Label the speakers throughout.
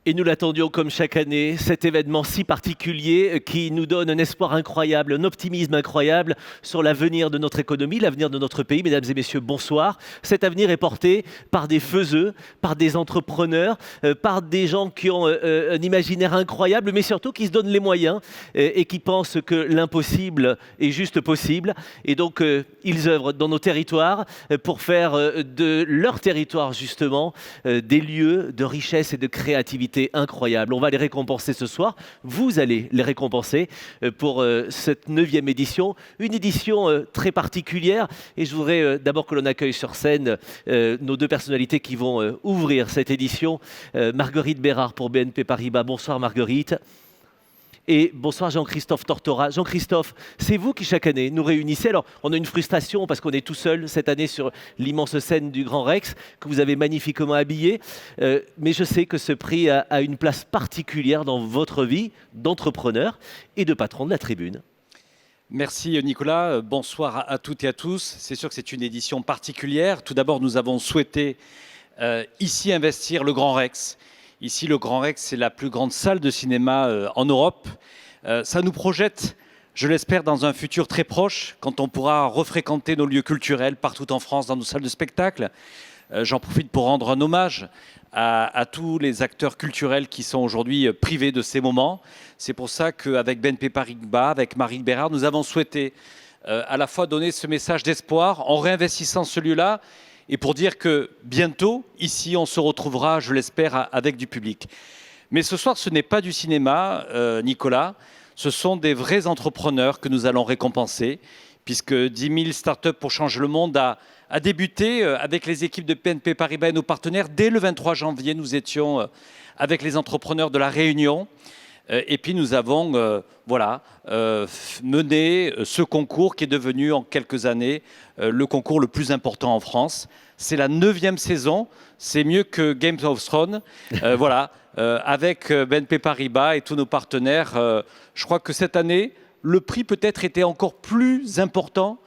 Speaker 1: Et nous l'attendions comme chaque année, cet événement si particulier qui nous donne un espoir incroyable, un optimisme incroyable sur l'avenir de notre économie, l'avenir de notre pays. Mesdames et messieurs, bonsoir. Cet avenir est porté par des faiseux, par des entrepreneurs, par des gens qui ont un imaginaire incroyable, mais surtout qui se donnent les moyens et qui pensent que l'impossible est juste possible. Et donc, ils œuvrent dans nos territoires pour faire de leur territoire, justement, des lieux de richesse et de créativité incroyable. On va les récompenser ce soir. Vous allez les récompenser pour cette 9e édition. Une édition très particulière. Et je voudrais d'abord que l'on accueille sur scène nos deux personnalités qui vont ouvrir cette édition. Marguerite Bérard pour BNP Paribas. Bonsoir Marguerite. Et bonsoir Jean-Christophe Tortora. Jean-Christophe, c'est vous qui chaque année nous réunissez. Alors, on a une frustration parce qu'on est tout seul cette année sur l'immense scène du Grand Rex que vous avez magnifiquement habillé. Mais je sais que ce prix a une place particulière dans votre vie d'entrepreneur et de patron de la Tribune.
Speaker 2: Merci Nicolas, bonsoir à toutes et à tous. C'est sûr que c'est une édition particulière. Tout d'abord, nous avons souhaité ici investir le Grand Rex. Ici, le Grand Rex, c'est la plus grande salle de cinéma en Europe. Ça nous projette, je l'espère, dans un futur très proche, quand on pourra refréquenter nos lieux culturels partout en France, dans nos salles de spectacle. J'en profite pour rendre un hommage à tous les acteurs culturels qui sont aujourd'hui privés de ces moments. C'est pour ça qu'avec BNP Paribas, avec Marie Bérard, nous avons souhaité à la fois donner ce message d'espoir en réinvestissant ce lieu-là, et pour dire que bientôt, ici, on se retrouvera, je l'espère, avec du public. Mais ce soir, ce n'est pas du cinéma, Nicolas. Ce sont des vrais entrepreneurs que nous allons récompenser, puisque 10 000 startups pour changer le monde a débuté avec les équipes de BNP Paribas et nos partenaires. Dès le 23 janvier, nous étions avec les entrepreneurs de La Réunion. Et puis nous avons mené ce concours qui est devenu en quelques années le concours le plus important en France. C'est la 9e saison, c'est mieux que Game of Thrones. Avec BNP Paribas et tous nos partenaires, je crois que cette année, le prix peut-être était encore plus important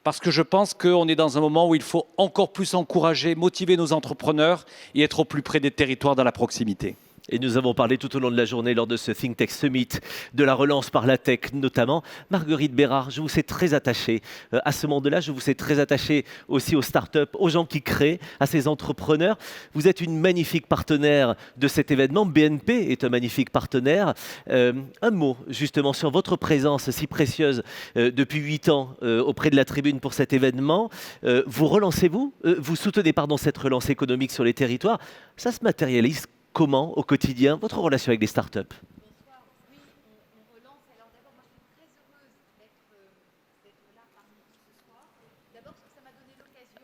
Speaker 2: parce que je pense qu'on est dans un moment où il faut encore plus encourager, motiver nos entrepreneurs et être au plus près des territoires dans la proximité.
Speaker 1: Et nous avons parlé tout au long de la journée lors de ce Think Tech Summit de la relance par la tech notamment. Marguerite Bérard, je vous sais très attachée à ce monde-là, je vous sais très attachée aussi aux startups, aux gens qui créent, à ces entrepreneurs. Vous êtes une magnifique partenaire de cet événement, BNP est un magnifique partenaire. Un mot justement sur votre présence si précieuse depuis 8 ans auprès de la Tribune pour cet événement. Vous relancez-vous, vous soutenez cette relance économique sur les territoires. Ça se matérialise comment, au quotidien, votre relation avec les startups?
Speaker 3: Bonsoir. Oui, on relance. Alors d'abord, moi, je suis très heureuse d'être là parmi vous ce soir. D'abord, parce que ça m'a donné l'occasion...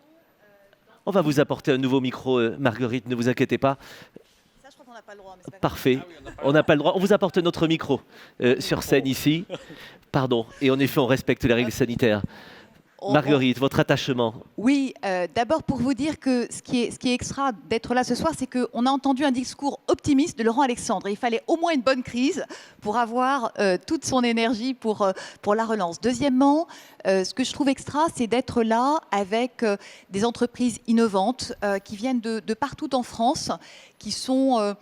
Speaker 1: On va vous apporter un nouveau micro, Marguerite, ne vous inquiétez pas.
Speaker 3: Ça, je crois qu'on n'a pas le droit. Mais c'est pas grave.
Speaker 1: Parfait. On n'a pas le droit. On vous apporte notre micro sur scène ici. Pardon. Et en effet, on respecte les règles sanitaires. Marguerite, votre attachement.
Speaker 3: Oui, d'abord pour vous dire que ce qui est extra d'être là ce soir, c'est qu'on a entendu un discours optimiste de Laurent Alexandre. Il fallait au moins une bonne crise pour avoir toute son énergie pour la relance. Deuxièmement, ce que je trouve extra, c'est d'être là avec des entreprises innovantes qui viennent de partout en France, qui sont...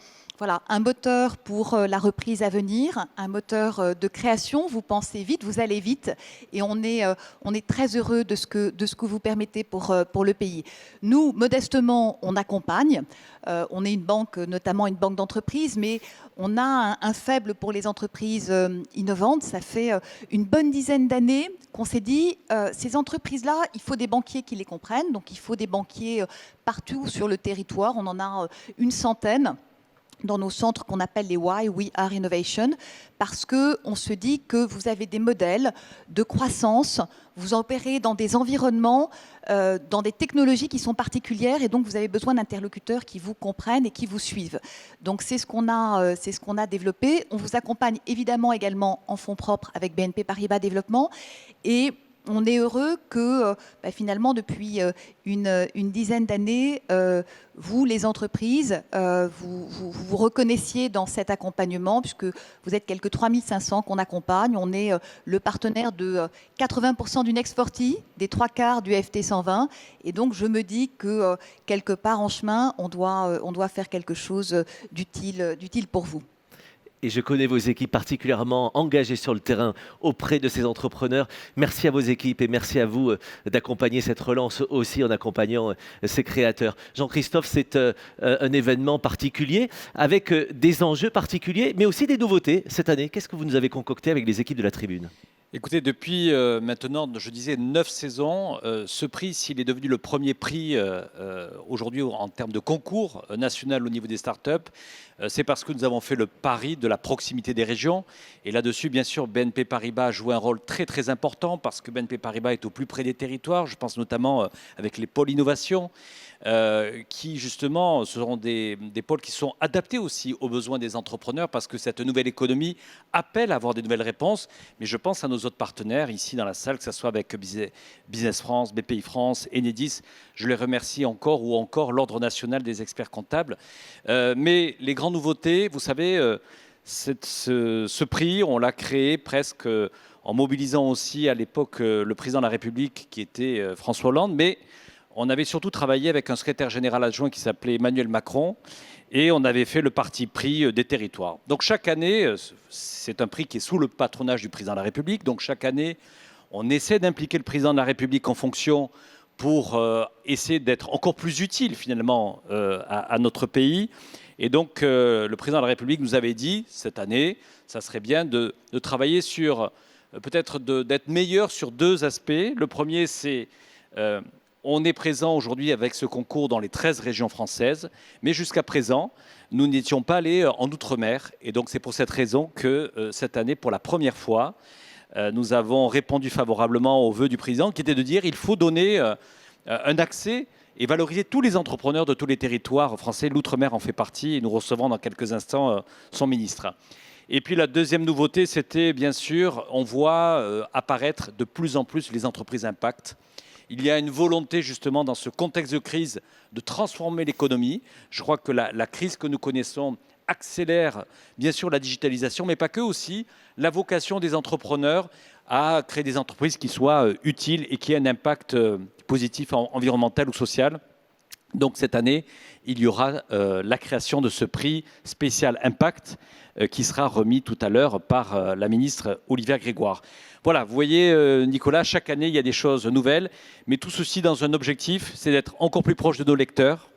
Speaker 3: un moteur pour la reprise à venir, un moteur de création. Vous pensez vite, vous allez vite, et on est très heureux de ce que vous permettez pour le pays. Nous, modestement, on accompagne. On est une banque, notamment une banque d'entreprise, mais on a un faible pour les entreprises innovantes. Ça fait une bonne dizaine d'années qu'on s'est dit, ces entreprises-là, il faut des banquiers qui les comprennent. Donc, il faut des banquiers partout sur le territoire. On en a une centaine dans nos centres qu'on appelle les Why We Are Innovation, parce qu'on se dit que vous avez des modèles de croissance, vous opérez dans des environnements, dans des technologies qui sont particulières, et donc vous avez besoin d'interlocuteurs qui vous comprennent et qui vous suivent. Donc c'est ce qu'on a développé. On vous accompagne évidemment également en fonds propres avec BNP Paribas Développement, et on est heureux que finalement, depuis une dizaine d'années, vous, les entreprises, vous reconnaissiez dans cet accompagnement, puisque vous êtes quelques 3500 qu'on accompagne. On est le partenaire de 80% du Next 40, des 3/4 du FT 120. Et donc, je me dis que quelque part en chemin, on doit faire quelque chose d'utile pour vous.
Speaker 1: Et je connais vos équipes particulièrement engagées sur le terrain auprès de ces entrepreneurs. Merci à vos équipes et merci à vous d'accompagner cette relance aussi en accompagnant ces créateurs. Jean-Christophe, c'est un événement particulier avec des enjeux particuliers, mais aussi des nouveautés cette année. Qu'est-ce que vous nous avez concocté avec les équipes de la Tribune ?
Speaker 2: Écoutez, depuis maintenant, je disais 9 saisons, ce prix, s'il est devenu le premier prix aujourd'hui en termes de concours national au niveau des startups, c'est parce que nous avons fait le pari de la proximité des régions. Et là-dessus, bien sûr, BNP Paribas a joué un rôle très très important parce que BNP Paribas est au plus près des territoires. Je pense notamment avec les pôles innovation, qui justement seront des pôles qui sont adaptés aussi aux besoins des entrepreneurs parce que cette nouvelle économie appelle à avoir des nouvelles réponses. Mais je pense à nos autres partenaires ici dans la salle, que ce soit avec Business France, BPI France, Enedis. Je les remercie encore, ou encore l'Ordre national des experts comptables. Mais les grandes nouveautés, vous savez, ce prix, on l'a créé presque en mobilisant aussi à l'époque le président de la République qui était François Hollande, mais on avait surtout travaillé avec un secrétaire général adjoint qui s'appelait Emmanuel Macron et on avait fait le parti pris des territoires. Donc chaque année, c'est un prix qui est sous le patronage du président de la République. Donc chaque année, on essaie d'impliquer le président de la République en fonction pour essayer d'être encore plus utile finalement à notre pays. Et donc le président de la République nous avait dit cette année, ça serait bien de travailler sur peut-être d'être meilleur sur 2 aspects. Le premier, c'est on est présent aujourd'hui avec ce concours dans les 13 régions françaises, mais jusqu'à présent, nous n'étions pas allés en Outre-mer. Et donc c'est pour cette raison que cette année, pour la première fois, nous avons répondu favorablement au vœu du président, qui était de dire qu'il faut donner un accès et valoriser tous les entrepreneurs de tous les territoires français. L'Outre-mer en fait partie et nous recevrons dans quelques instants son ministre. Et puis la deuxième nouveauté, c'était bien sûr, on voit apparaître de plus en plus les entreprises impact. Il y a une volonté justement dans ce contexte de crise de transformer l'économie. Je crois que la crise que nous connaissons accélère bien sûr la digitalisation, mais pas que, aussi la vocation des entrepreneurs à créer des entreprises qui soient utiles et qui aient un impact positif environnemental ou social. Donc cette année, il y aura la création de ce prix spécial Impact qui sera remis tout à l'heure par la ministre Olivia Grégoire. Voilà, vous voyez Nicolas, chaque année il y a des choses nouvelles, mais tout ceci dans un objectif, c'est d'être encore plus proche de nos lecteurs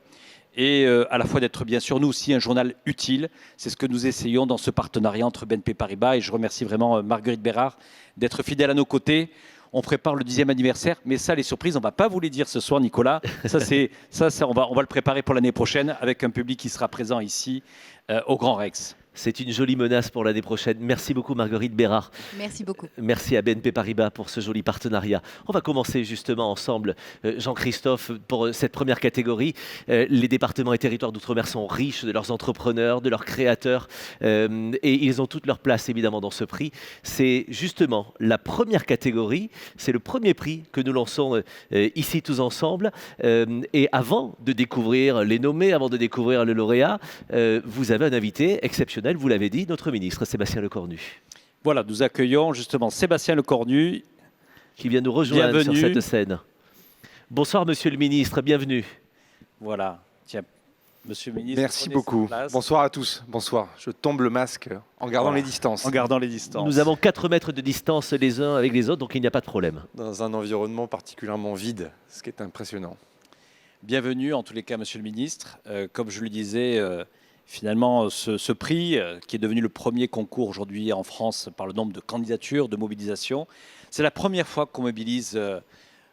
Speaker 2: et à la fois d'être bien sûr nous aussi un journal utile. C'est ce que nous essayons dans ce partenariat entre BNP Paribas et je remercie vraiment Marguerite Bérard d'être fidèle à nos côtés. On prépare le 10e anniversaire, mais ça, les surprises, on ne va pas vous les dire ce soir, Nicolas. On va le préparer pour l'année prochaine avec un public qui sera présent ici au Grand Rex.
Speaker 1: C'est une jolie menace pour l'année prochaine. Merci beaucoup Marguerite Bérard.
Speaker 3: Merci beaucoup.
Speaker 1: Merci à BNP Paribas pour ce joli partenariat. On va commencer justement ensemble, Jean-Christophe, pour cette première catégorie. Les départements et territoires d'outre-mer sont riches de leurs entrepreneurs, de leurs créateurs, et ils ont toute leur place évidemment dans ce prix. C'est justement la première catégorie, c'est le premier prix que nous lançons ici tous ensemble. Et avant de découvrir les nommés, avant de découvrir le lauréat, vous avez un invité exceptionnel. Vous l'avez dit, notre ministre Sébastien Lecornu.
Speaker 2: Voilà, nous accueillons justement Sébastien Lecornu.
Speaker 1: Qui vient nous rejoindre
Speaker 2: bienvenue
Speaker 1: sur cette scène. Bonsoir Monsieur le ministre, bienvenue.
Speaker 2: Voilà, tiens, Monsieur le ministre.
Speaker 4: Merci beaucoup. Bonsoir à tous. Bonsoir. Je tombe le masque en gardant les distances.
Speaker 2: En gardant les distances.
Speaker 1: Nous avons 4 mètres de distance les uns avec les autres, donc il n'y a pas de problème.
Speaker 4: Dans un environnement particulièrement vide, ce qui est impressionnant.
Speaker 2: Bienvenue en tous les cas, Monsieur le ministre. Comme je le disais, finalement, ce prix, qui est devenu le premier concours aujourd'hui en France par le nombre de candidatures, de mobilisation, c'est la première fois qu'on mobilise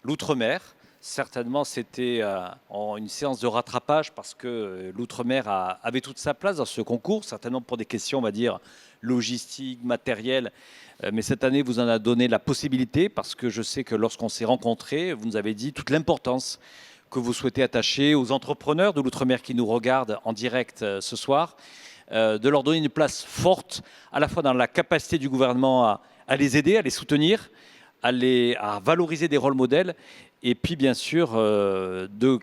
Speaker 2: l'outre-mer. Certainement, c'était une séance de rattrapage parce que l'outre-mer avait toute sa place dans ce concours, certainement pour des questions, on va dire, logistiques, matérielles. Mais cette année, vous en avez donné la possibilité parce que je sais que lorsqu'on s'est rencontrés, vous nous avez dit toute l'importance que vous souhaitez attacher aux entrepreneurs de l'outre-mer qui nous regardent en direct ce soir, de leur donner une place forte, à la fois dans la capacité du gouvernement à les aider, à les soutenir, à valoriser des rôles modèles et puis bien sûr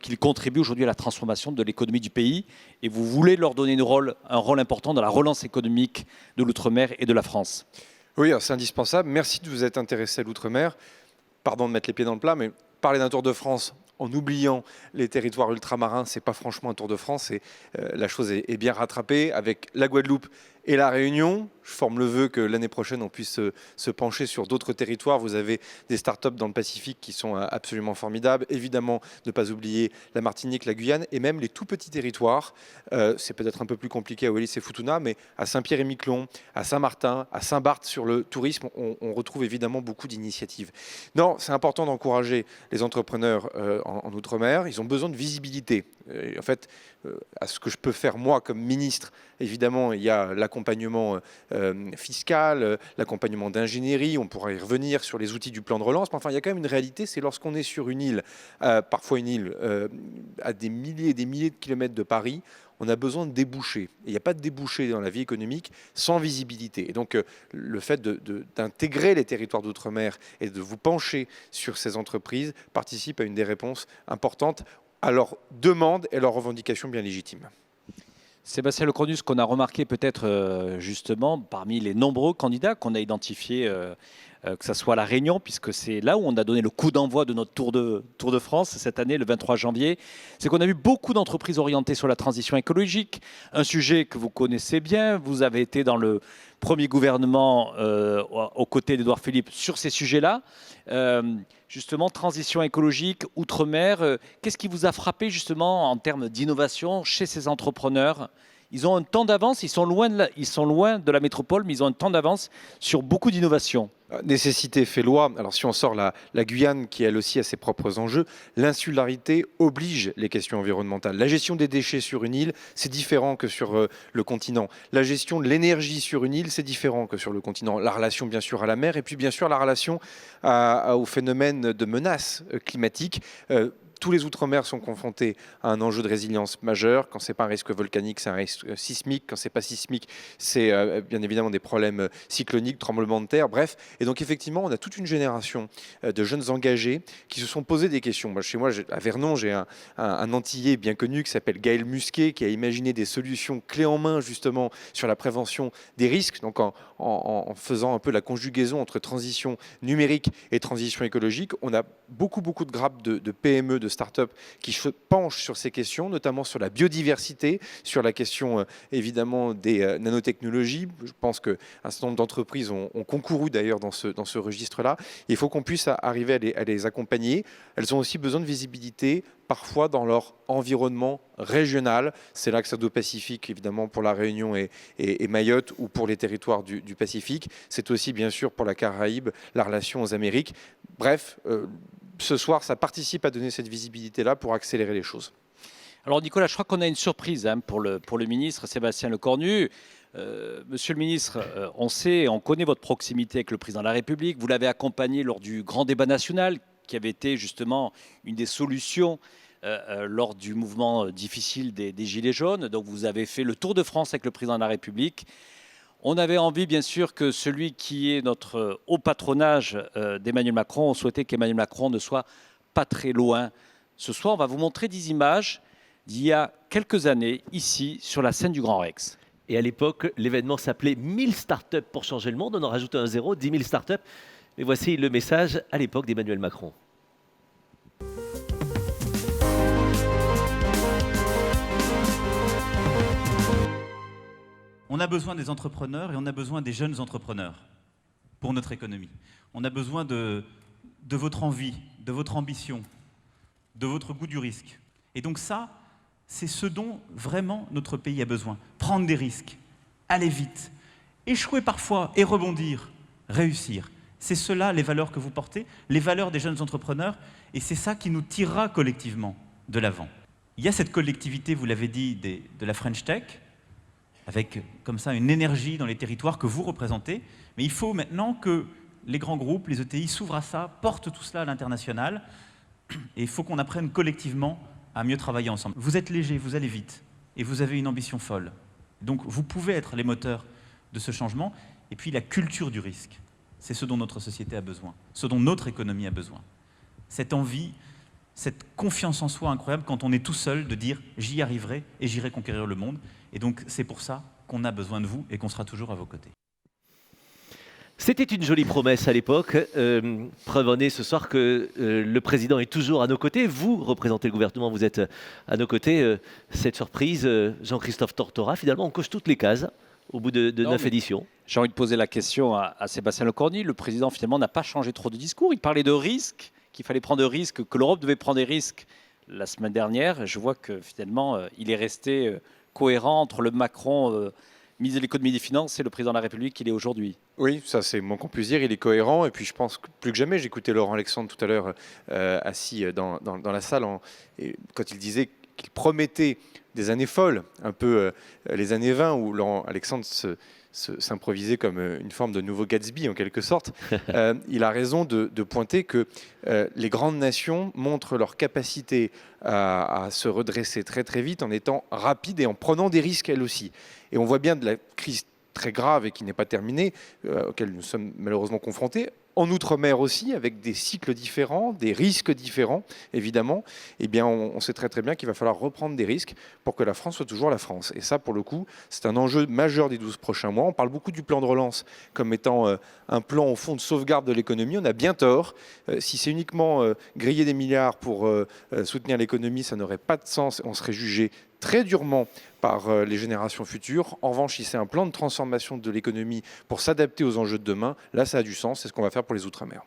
Speaker 2: qu'ils contribuent aujourd'hui à la transformation de l'économie du pays. Et vous voulez leur donner un rôle important dans la relance économique de l'outre-mer et de la France.
Speaker 4: Oui, c'est indispensable. Merci de vous être intéressé à l'outre-mer. Pardon de mettre les pieds dans le plat, mais parler d'un Tour de France en oubliant les territoires ultramarins, c'est pas franchement un Tour de France. Et la chose est bien rattrapée avec la Guadeloupe et la Réunion. Je forme le vœu que l'année prochaine, on puisse se pencher sur d'autres territoires. Vous avez des startups dans le Pacifique qui sont absolument formidables. Évidemment, ne pas oublier la Martinique, la Guyane et même les tout petits territoires. C'est peut-être un peu plus compliqué à Wallis et Futuna, mais à Saint-Pierre-et-Miquelon, à Saint-Martin, à Saint-Barth, sur le tourisme, on retrouve évidemment beaucoup d'initiatives. Non, c'est important d'encourager les entrepreneurs en Outre-mer. Ils ont besoin de visibilité. Et en fait, à ce que je peux faire moi comme ministre, évidemment, il y a l'accompagnement fiscal, l'accompagnement d'ingénierie, on pourra y revenir sur les outils du plan de relance, mais enfin, il y a quand même une réalité, c'est lorsqu'on est sur une île, parfois une île à des milliers et des milliers de kilomètres de Paris, on a besoin de débouchés. Et il n'y a pas de débouchés dans la vie économique sans visibilité. Et donc, le fait d'intégrer les territoires d'outre-mer et de vous pencher sur ces entreprises participe à une des réponses importantes à leurs demandes et leurs revendications bien légitimes.
Speaker 2: Sébastien Lecornu, ce qu'on a remarqué peut-être justement parmi les nombreux candidats qu'on a identifiés, que ce soit à La Réunion, puisque c'est là où on a donné le coup d'envoi de notre Tour de France cette année, le 23 janvier, c'est qu'on a vu beaucoup d'entreprises orientées sur la transition écologique, un sujet que vous connaissez bien. Vous avez été dans le premier gouvernement aux côtés d'Édouard Philippe sur ces sujets-là. Justement, transition écologique, outre-mer, qu'est-ce qui vous a frappé justement en termes d'innovation chez ces entrepreneurs ? Ils ont un temps d'avance, ils sont loin de la métropole, mais ils ont un temps d'avance sur beaucoup d'innovations.
Speaker 4: Nécessité fait loi. Alors si on sort la Guyane, qui elle aussi a ses propres enjeux, l'insularité oblige les questions environnementales. La gestion des déchets sur une île, c'est différent que sur le continent. La gestion de l'énergie sur une île, c'est différent que sur le continent. La relation bien sûr à la mer et puis bien sûr la relation au phénomène de menaces climatiques. Tous les Outre-mer sont confrontés à un enjeu de résilience majeur. Quand ce n'est pas un risque volcanique, c'est un risque sismique. Quand ce n'est pas sismique, c'est bien évidemment des problèmes cycloniques, tremblements de terre, bref. Et donc effectivement, on a toute une génération de jeunes engagés qui se sont posé des questions. Chez moi, à Vernon, j'ai un Antillais bien connu qui s'appelle Gaël Musquet, qui a imaginé des solutions clés en main justement sur la prévention des risques, donc en faisant un peu la conjugaison entre transition numérique et transition écologique. On a beaucoup de grappes de PME, de start-up qui se penchent sur ces questions, notamment sur la biodiversité, sur la question évidemment des nanotechnologies. Je pense qu'un certain nombre d'entreprises ont concouru d'ailleurs dans ce registre-là. Il faut qu'on puisse arriver à les accompagner. Elles ont aussi besoin de visibilité, parfois dans leur environnement régional. C'est l'axe Indo-Pacifique, évidemment, pour la Réunion et Mayotte, ou pour les territoires du Pacifique. C'est aussi, bien sûr, pour la Caraïbe, la relation aux Amériques. Bref, ce soir, ça participe à donner cette visibilité-là pour accélérer les choses.
Speaker 2: Alors Nicolas, je crois qu'on a une surprise pour le ministre Sébastien Lecornu. Monsieur le ministre, on connaît votre proximité avec le président de la République. Vous l'avez accompagné lors du grand débat national, qui avait été justement une des solutions lors du mouvement difficile des Gilets jaunes. Donc vous avez fait le tour de France avec le président de la République. On avait envie, bien sûr, que celui qui est notre haut patronage d'Emmanuel Macron, on souhaitait qu'Emmanuel Macron ne soit pas très loin. Ce soir, on va vous montrer des images d'il y a quelques années, ici, sur la scène du Grand Rex.
Speaker 1: Et à l'époque, l'événement s'appelait 1000 startups pour changer le monde. On en rajoute un zéro, 10 000 startups. Et voici le message à l'époque d'Emmanuel Macron.
Speaker 5: On a besoin des entrepreneurs et on a besoin des jeunes entrepreneurs pour notre économie. On a besoin de votre envie, de votre ambition, de votre goût du risque. Et donc ça, c'est ce dont vraiment notre pays a besoin. Prendre des risques, aller vite, échouer parfois et rebondir, réussir. C'est cela les valeurs que vous portez, les valeurs des jeunes entrepreneurs, et c'est ça qui nous tirera collectivement de l'avant. Il y a cette collectivité, vous l'avez dit, de la French Tech, avec comme ça une énergie dans les territoires que vous représentez. Mais il faut maintenant que les grands groupes, les ETI s'ouvrent à ça, portent tout cela à l'international. Et il faut qu'on apprenne collectivement à mieux travailler ensemble. Vous êtes léger, vous allez vite, et vous avez une ambition folle. Donc vous pouvez être les moteurs de ce changement. Et puis la culture du risque. c'est ce dont notre société a besoin, ce dont notre économie a besoin. Cette envie, cette confiance en soi incroyable quand on est tout seul de dire « j'y arriverai et j'irai conquérir le monde ». Et donc c'est pour ça qu'on a besoin de vous et qu'on sera toujours à vos côtés.
Speaker 1: C'était une jolie promesse à l'époque. Preuve en est ce soir que le président est toujours à nos côtés. Vous représentez le gouvernement, vous êtes à nos côtés. Cette surprise, Jean-Christophe Tortora, finalement, on coche toutes les cases au bout de 9 éditions.
Speaker 2: J'ai envie de poser la question à Sébastien Lecornu. Le président, finalement, n'a pas changé trop de discours. Il parlait de risques, qu'il fallait prendre des risques, que l'Europe devait prendre des risques la semaine dernière. Je vois que finalement, il est resté cohérent entre le Macron, ministre de l'économie et des finances, et le président de la République qu'il est aujourd'hui.
Speaker 4: Oui, ça c'est moins qu'on puisse dire, il est cohérent. Et puis je pense que plus que jamais, j'écoutais Laurent Alexandre tout à l'heure assis dans la salle quand il disait qu'il promettait des années folles, un peu les années 20 où Laurent Alexandre s'improvisait comme une forme de nouveau Gatsby en quelque sorte. Il a raison de pointer que les grandes nations montrent leur capacité à se redresser très très vite en étant rapides et en prenant des risques elles aussi. Et on voit bien de la crise très grave et qui n'est pas terminée, auquel nous sommes malheureusement confrontés, en Outre-mer aussi, avec des cycles différents, des risques différents, évidemment. Eh bien, on sait très très bien qu'il va falloir reprendre des risques pour que la France soit toujours la France. Et ça, pour le coup, c'est un enjeu majeur des 12 prochains mois. On parle beaucoup du plan de relance comme étant un plan au fond de sauvegarde de l'économie. On a bien tort. Si c'est uniquement griller des milliards pour soutenir l'économie, ça n'aurait pas de sens. On serait jugé très durement par les générations futures. En revanche, si c'est un plan de transformation de l'économie pour s'adapter aux enjeux de demain, là, ça a du sens. C'est ce qu'on va faire pour les Outre-mer.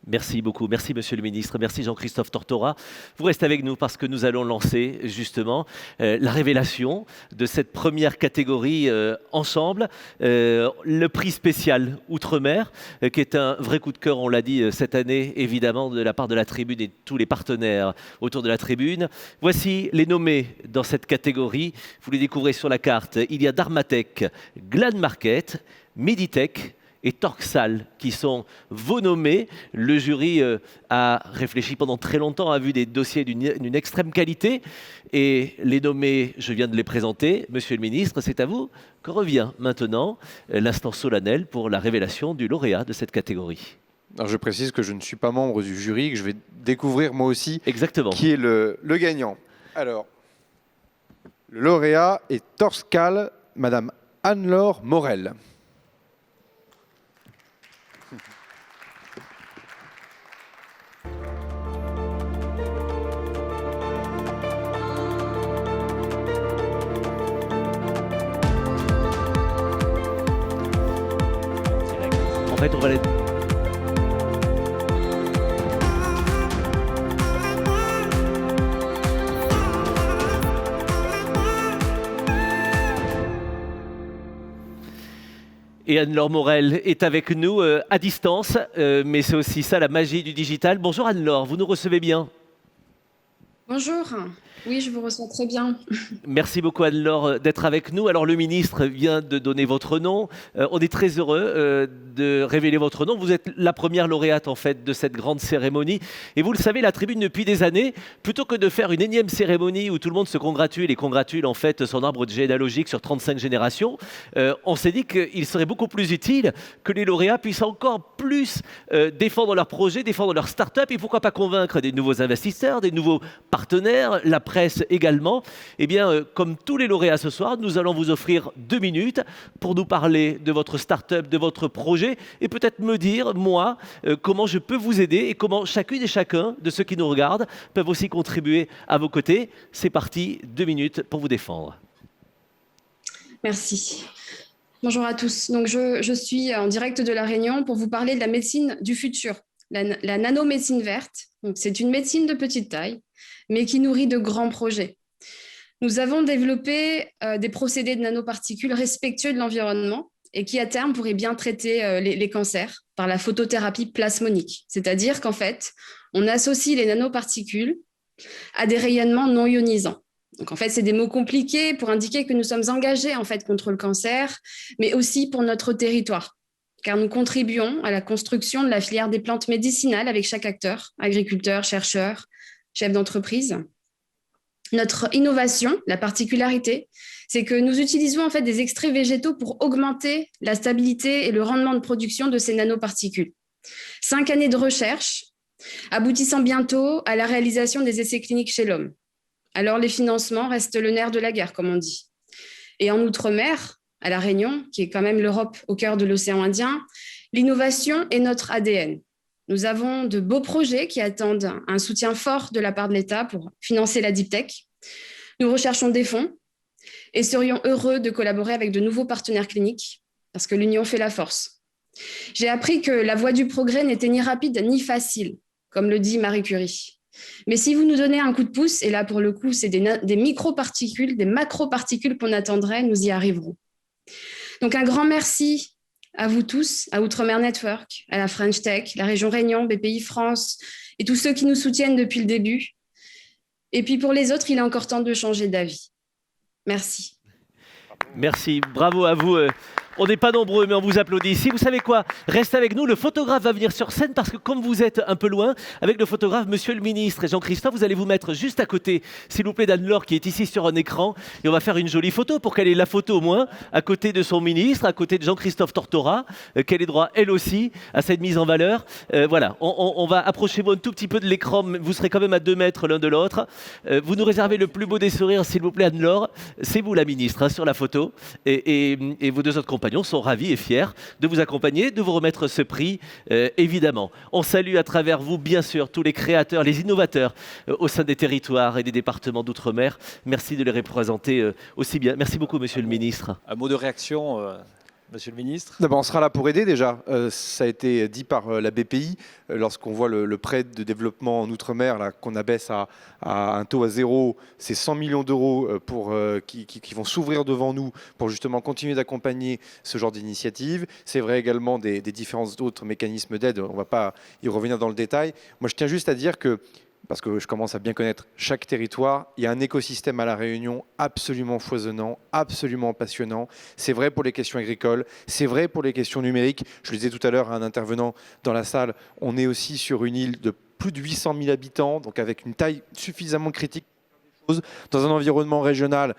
Speaker 1: Merci beaucoup, merci Monsieur le Ministre, merci Jean-Christophe Tortora. Vous restez avec nous parce que nous allons lancer justement la révélation de cette première catégorie ensemble, le prix spécial Outre-mer, qui est un vrai coup de cœur, on l'a dit cette année évidemment de la part de la Tribune et de tous les partenaires autour de la Tribune. Voici les nommés dans cette catégorie, vous les découvrez sur la carte. Il y a Dharmatech, Glad Market, Meditech et Torxal qui sont vos nommés. Le jury a réfléchi pendant très longtemps, a vu des dossiers d'une extrême qualité et les nommés, je viens de les présenter. Monsieur le ministre, c'est à vous que revient maintenant l'instant solennel pour la révélation du lauréat de cette catégorie.
Speaker 4: Alors je précise que je ne suis pas membre du jury, que je vais découvrir moi aussi
Speaker 1: Exactement.
Speaker 4: Qui est le gagnant. Alors, le lauréat est Torxal, Madame Anne-Laure Morel.
Speaker 1: En fait, on va les... Et Anne-Laure Morel est avec nous à distance, mais c'est aussi ça la magie du digital. Bonjour Anne-Laure, vous nous recevez bien?
Speaker 6: Bonjour, oui, je vous reçois très bien.
Speaker 1: Merci beaucoup Anne-Laure d'être avec nous. Alors le ministre vient de donner votre nom. On est très heureux de révéler votre nom. Vous êtes la première lauréate en fait de cette grande cérémonie. Et vous le savez, la Tribune depuis des années, plutôt que de faire une énième cérémonie où tout le monde se congratule et congratule en fait son arbre généalogique sur 35 générations, on s'est dit qu'il serait beaucoup plus utile que les lauréats puissent encore plus défendre leurs projets, défendre leurs start-up et pourquoi pas convaincre des nouveaux investisseurs, des nouveaux partenaires, la presse également. Eh bien, comme tous les lauréats ce soir, nous allons vous offrir 2 minutes pour nous parler de votre start-up, de votre projet et peut-être me dire, moi, comment je peux vous aider et comment chacune et chacun de ceux qui nous regardent peuvent aussi contribuer à vos côtés. C'est parti, 2 minutes pour vous défendre.
Speaker 6: Merci. Bonjour à tous. Donc, je suis en direct de La Réunion pour vous parler de la médecine du futur, la nanomédecine verte. C'est une médecine de petite taille, mais qui nourrit de grands projets. Nous avons développé des procédés de nanoparticules respectueux de l'environnement et qui, à terme, pourraient bien traiter les cancers par la photothérapie plasmonique. C'est-à-dire qu'en fait, on associe les nanoparticules à des rayonnements non ionisants. Donc, en fait, c'est des mots compliqués pour indiquer que nous sommes engagés en fait, contre le cancer, mais aussi pour notre territoire, car nous contribuons à la construction de la filière des plantes médicinales avec chaque acteur, agriculteurs, chercheurs, chefs d'entreprise. Notre innovation, la particularité, c'est que nous utilisons en fait des extraits végétaux pour augmenter la stabilité et le rendement de production de ces nanoparticules. 5 années de recherche, aboutissant bientôt à la réalisation des essais cliniques chez l'homme. Alors les financements restent le nerf de la guerre, comme on dit. Et en Outre-mer, à La Réunion, qui est quand même l'Europe au cœur de l'océan Indien, l'innovation est notre ADN. Nous avons de beaux projets qui attendent un soutien fort de la part de l'État pour financer la Deep Tech. Nous recherchons des fonds et serions heureux de collaborer avec de nouveaux partenaires cliniques parce que l'union fait la force. J'ai appris que la voie du progrès n'était ni rapide ni facile, comme le dit Marie Curie. Mais si vous nous donnez un coup de pouce, et là pour le coup c'est des microparticules, des macroparticules qu'on attendrait, nous y arriverons. Donc un grand merci à vous tous, à Outre-mer Network, à la French Tech, la région Réunion, BPI France et tous ceux qui nous soutiennent depuis le début. Et puis pour les autres, il est encore temps de changer d'avis. Merci.
Speaker 1: Merci, bravo à vous. On n'est pas nombreux, mais on vous applaudit ici. Vous savez quoi? Restez avec nous. Le photographe va venir sur scène parce que comme vous êtes un peu loin, avec le photographe, monsieur le ministre et Jean-Christophe, vous allez vous mettre juste à côté, s'il vous plaît, d'Anne-Laure qui est ici sur un écran. Et on va faire une jolie photo pour qu'elle ait la photo au moins, à côté de son ministre, à côté de Jean-Christophe Tortora, qu'elle ait droit, elle aussi, à cette mise en valeur. Voilà, on va approcher un tout petit peu de l'écran, mais vous serez quand même à 2 mètres l'un de l'autre. Vous nous réservez le plus beau des sourires, s'il vous plaît, Anne-Laure. C'est vous la ministre, hein, sur la photo. Et vos 2 autres compagnons sont ravis et fiers de vous accompagner, de vous remettre ce prix, évidemment. On salue à travers vous, bien sûr, tous les créateurs, les innovateurs au sein des territoires et des départements d'outre-mer. Merci de les représenter aussi bien. Merci beaucoup, monsieur le ministre.
Speaker 2: Un mot de réaction, monsieur le ministre?
Speaker 4: D'abord, on sera là pour aider déjà. Ça a été dit par la BPI. Lorsqu'on voit le prêt de développement en Outre-mer qu'on abaisse à un taux à 0, c'est 100 millions d'euros qui vont s'ouvrir devant nous pour justement continuer d'accompagner ce genre d'initiative. C'est vrai également des différents autres mécanismes d'aide. On ne va pas y revenir dans le détail. Moi, je tiens juste à dire que parce que je commence à bien connaître chaque territoire, il y a un écosystème à La Réunion absolument foisonnant, absolument passionnant. C'est vrai pour les questions agricoles, c'est vrai pour les questions numériques. Je le disais tout à l'heure à un intervenant dans la salle, on est aussi sur une île de plus de 800 000 habitants, donc avec une taille suffisamment critique, dans un environnement régional,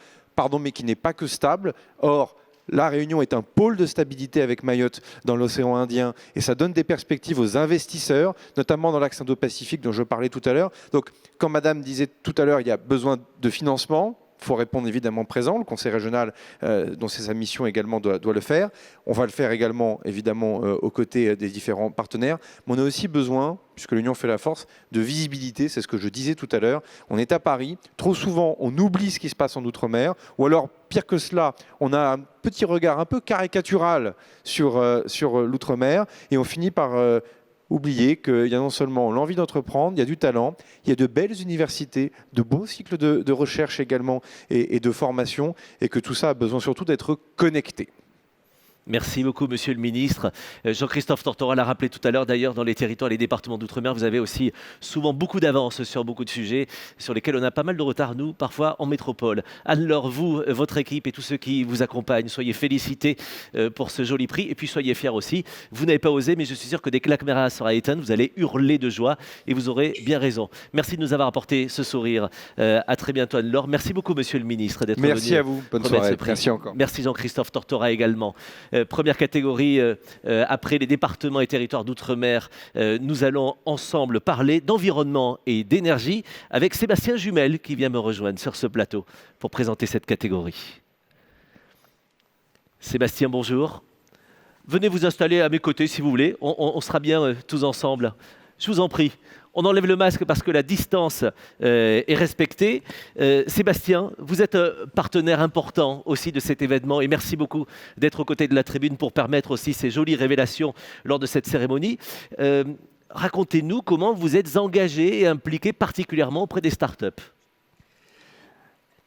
Speaker 4: mais qui n'est pas que stable. Or, La Réunion est un pôle de stabilité avec Mayotte dans l'océan Indien et ça donne des perspectives aux investisseurs, notamment dans l'axe Indo-Pacifique dont je parlais tout à l'heure. Donc, quand Madame disait tout à l'heure, il y a besoin de financement. Il faut répondre évidemment présent. Le Conseil régional, dont c'est sa mission également, doit le faire. On va le faire également, évidemment, aux côtés des différents partenaires. Mais on a aussi besoin, puisque l'Union fait la force, de visibilité. C'est ce que je disais tout à l'heure. On est à Paris. Trop souvent, on oublie ce qui se passe en Outre-mer. Ou alors, pire que cela, on a un petit regard un peu caricatural sur l'Outre-mer. Et on finit par oublier qu'il y a non seulement l'envie d'entreprendre, il y a du talent, il y a de belles universités, de beaux cycles de recherche également et de formation, et que tout ça a besoin surtout d'être connecté.
Speaker 1: Merci beaucoup, monsieur le ministre. Jean-Christophe Tortora l'a rappelé tout à l'heure, d'ailleurs, dans les territoires et les départements d'outre-mer, vous avez aussi souvent beaucoup d'avance sur beaucoup de sujets sur lesquels on a pas mal de retard, nous, parfois en métropole. Anne-Laure, vous, votre équipe et tous ceux qui vous accompagnent, soyez félicités pour ce joli prix et puis soyez fiers aussi. Vous n'avez pas osé, mais je suis sûr que dès que la caméra sera éteinte, vous allez hurler de joie et vous aurez bien raison. Merci de nous avoir apporté ce sourire. À très bientôt, Anne-Laure. Merci beaucoup, monsieur le ministre, d'être venu.
Speaker 4: Merci à vous. Bonne soirée. Merci encore.
Speaker 1: Merci Jean-Christophe Tortora également. Première catégorie, après les départements et territoires d'outre-mer, nous allons ensemble parler d'environnement et d'énergie avec Sébastien Jumel qui vient me rejoindre sur ce plateau pour présenter cette catégorie. Sébastien, bonjour. Venez vous installer à mes côtés si vous voulez, on sera bien tous ensemble. Je vous en prie. On enlève le masque parce que la distance est respectée. Sébastien, vous êtes partenaire important aussi de cet événement et merci beaucoup d'être aux côtés de la tribune pour permettre aussi ces jolies révélations lors de cette cérémonie. Racontez-nous comment vous êtes engagé et impliqué particulièrement auprès des startups.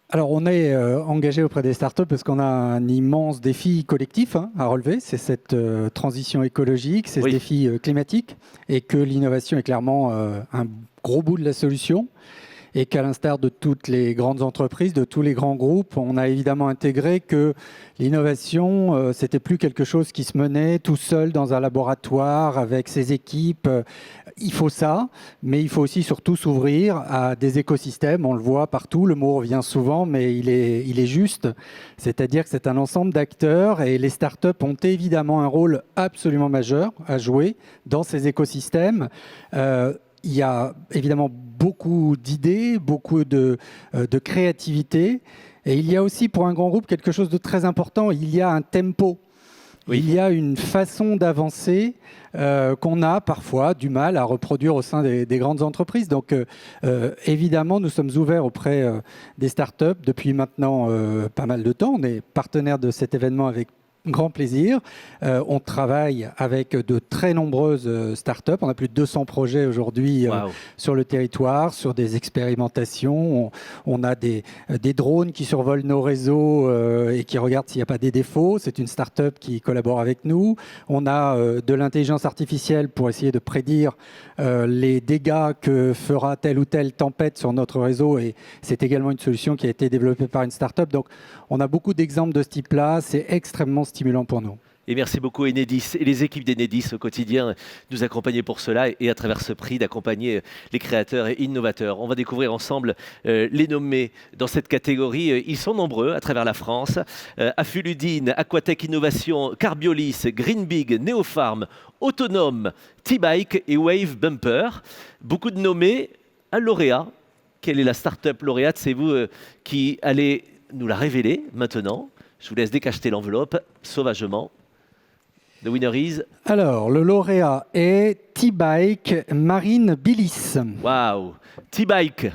Speaker 7: Alors, on est engagé auprès des startups parce qu'on a un immense défi collectif à relever. C'est cette transition écologique, c'est ce défi climatique et que l'innovation est clairement un gros bout de la solution. Et qu'à l'instar de toutes les grandes entreprises, de tous les grands groupes, on a évidemment intégré que l'innovation, c'était plus quelque chose qui se menait tout seul dans un laboratoire avec ses équipes. il faut ça, mais il faut aussi surtout s'ouvrir à des écosystèmes. On le voit partout, le mot revient souvent, mais il est juste. C'est-à-dire que c'est un ensemble d'acteurs et les startups ont évidemment un rôle absolument majeur à jouer dans ces écosystèmes. Il y a évidemment beaucoup d'idées, beaucoup de créativité. Et il y a aussi pour un grand groupe quelque chose de très important, il y a un tempo. Oui. Il y a une façon d'avancer qu'on a parfois du mal à reproduire au sein des grandes entreprises. Donc évidemment, nous sommes ouverts auprès des startups depuis maintenant pas mal de temps. On est partenaire de cet événement avec grand plaisir. On travaille avec de très nombreuses startups. On a plus de 200 projets aujourd'hui sur le territoire, sur des expérimentations. On a des drones qui survolent nos réseaux et qui regardent s'il n'y a pas des défauts. C'est une startup qui collabore avec nous. On a de l'intelligence artificielle pour essayer de prédire les dégâts que fera telle ou telle tempête sur notre réseau. Et c'est également une solution qui a été développée par une startup. Donc, on a beaucoup d'exemples de ce type-là. C'est extrêmement stimulant pour nous.
Speaker 1: Et merci beaucoup Enedis et les équipes d'Enedis au quotidien de nous accompagner pour cela et à travers ce prix d'accompagner les créateurs et innovateurs. On va découvrir ensemble les nommés dans cette catégorie. Ils sont nombreux à travers la France. Affuludine, Aquatech Innovation, Carbiolis, Greenbig, Neopharm, Autonome, T-Bike et Wave Bumper. Beaucoup de nommés. Un lauréat. Quelle est la start-up lauréate? C'est vous qui allez nous la révéler maintenant. Je vous laisse décacheter l'enveloppe sauvagement. The winner is...
Speaker 7: Alors, le lauréat est T-Bike Marine Billis.
Speaker 1: Waouh, T-Bike.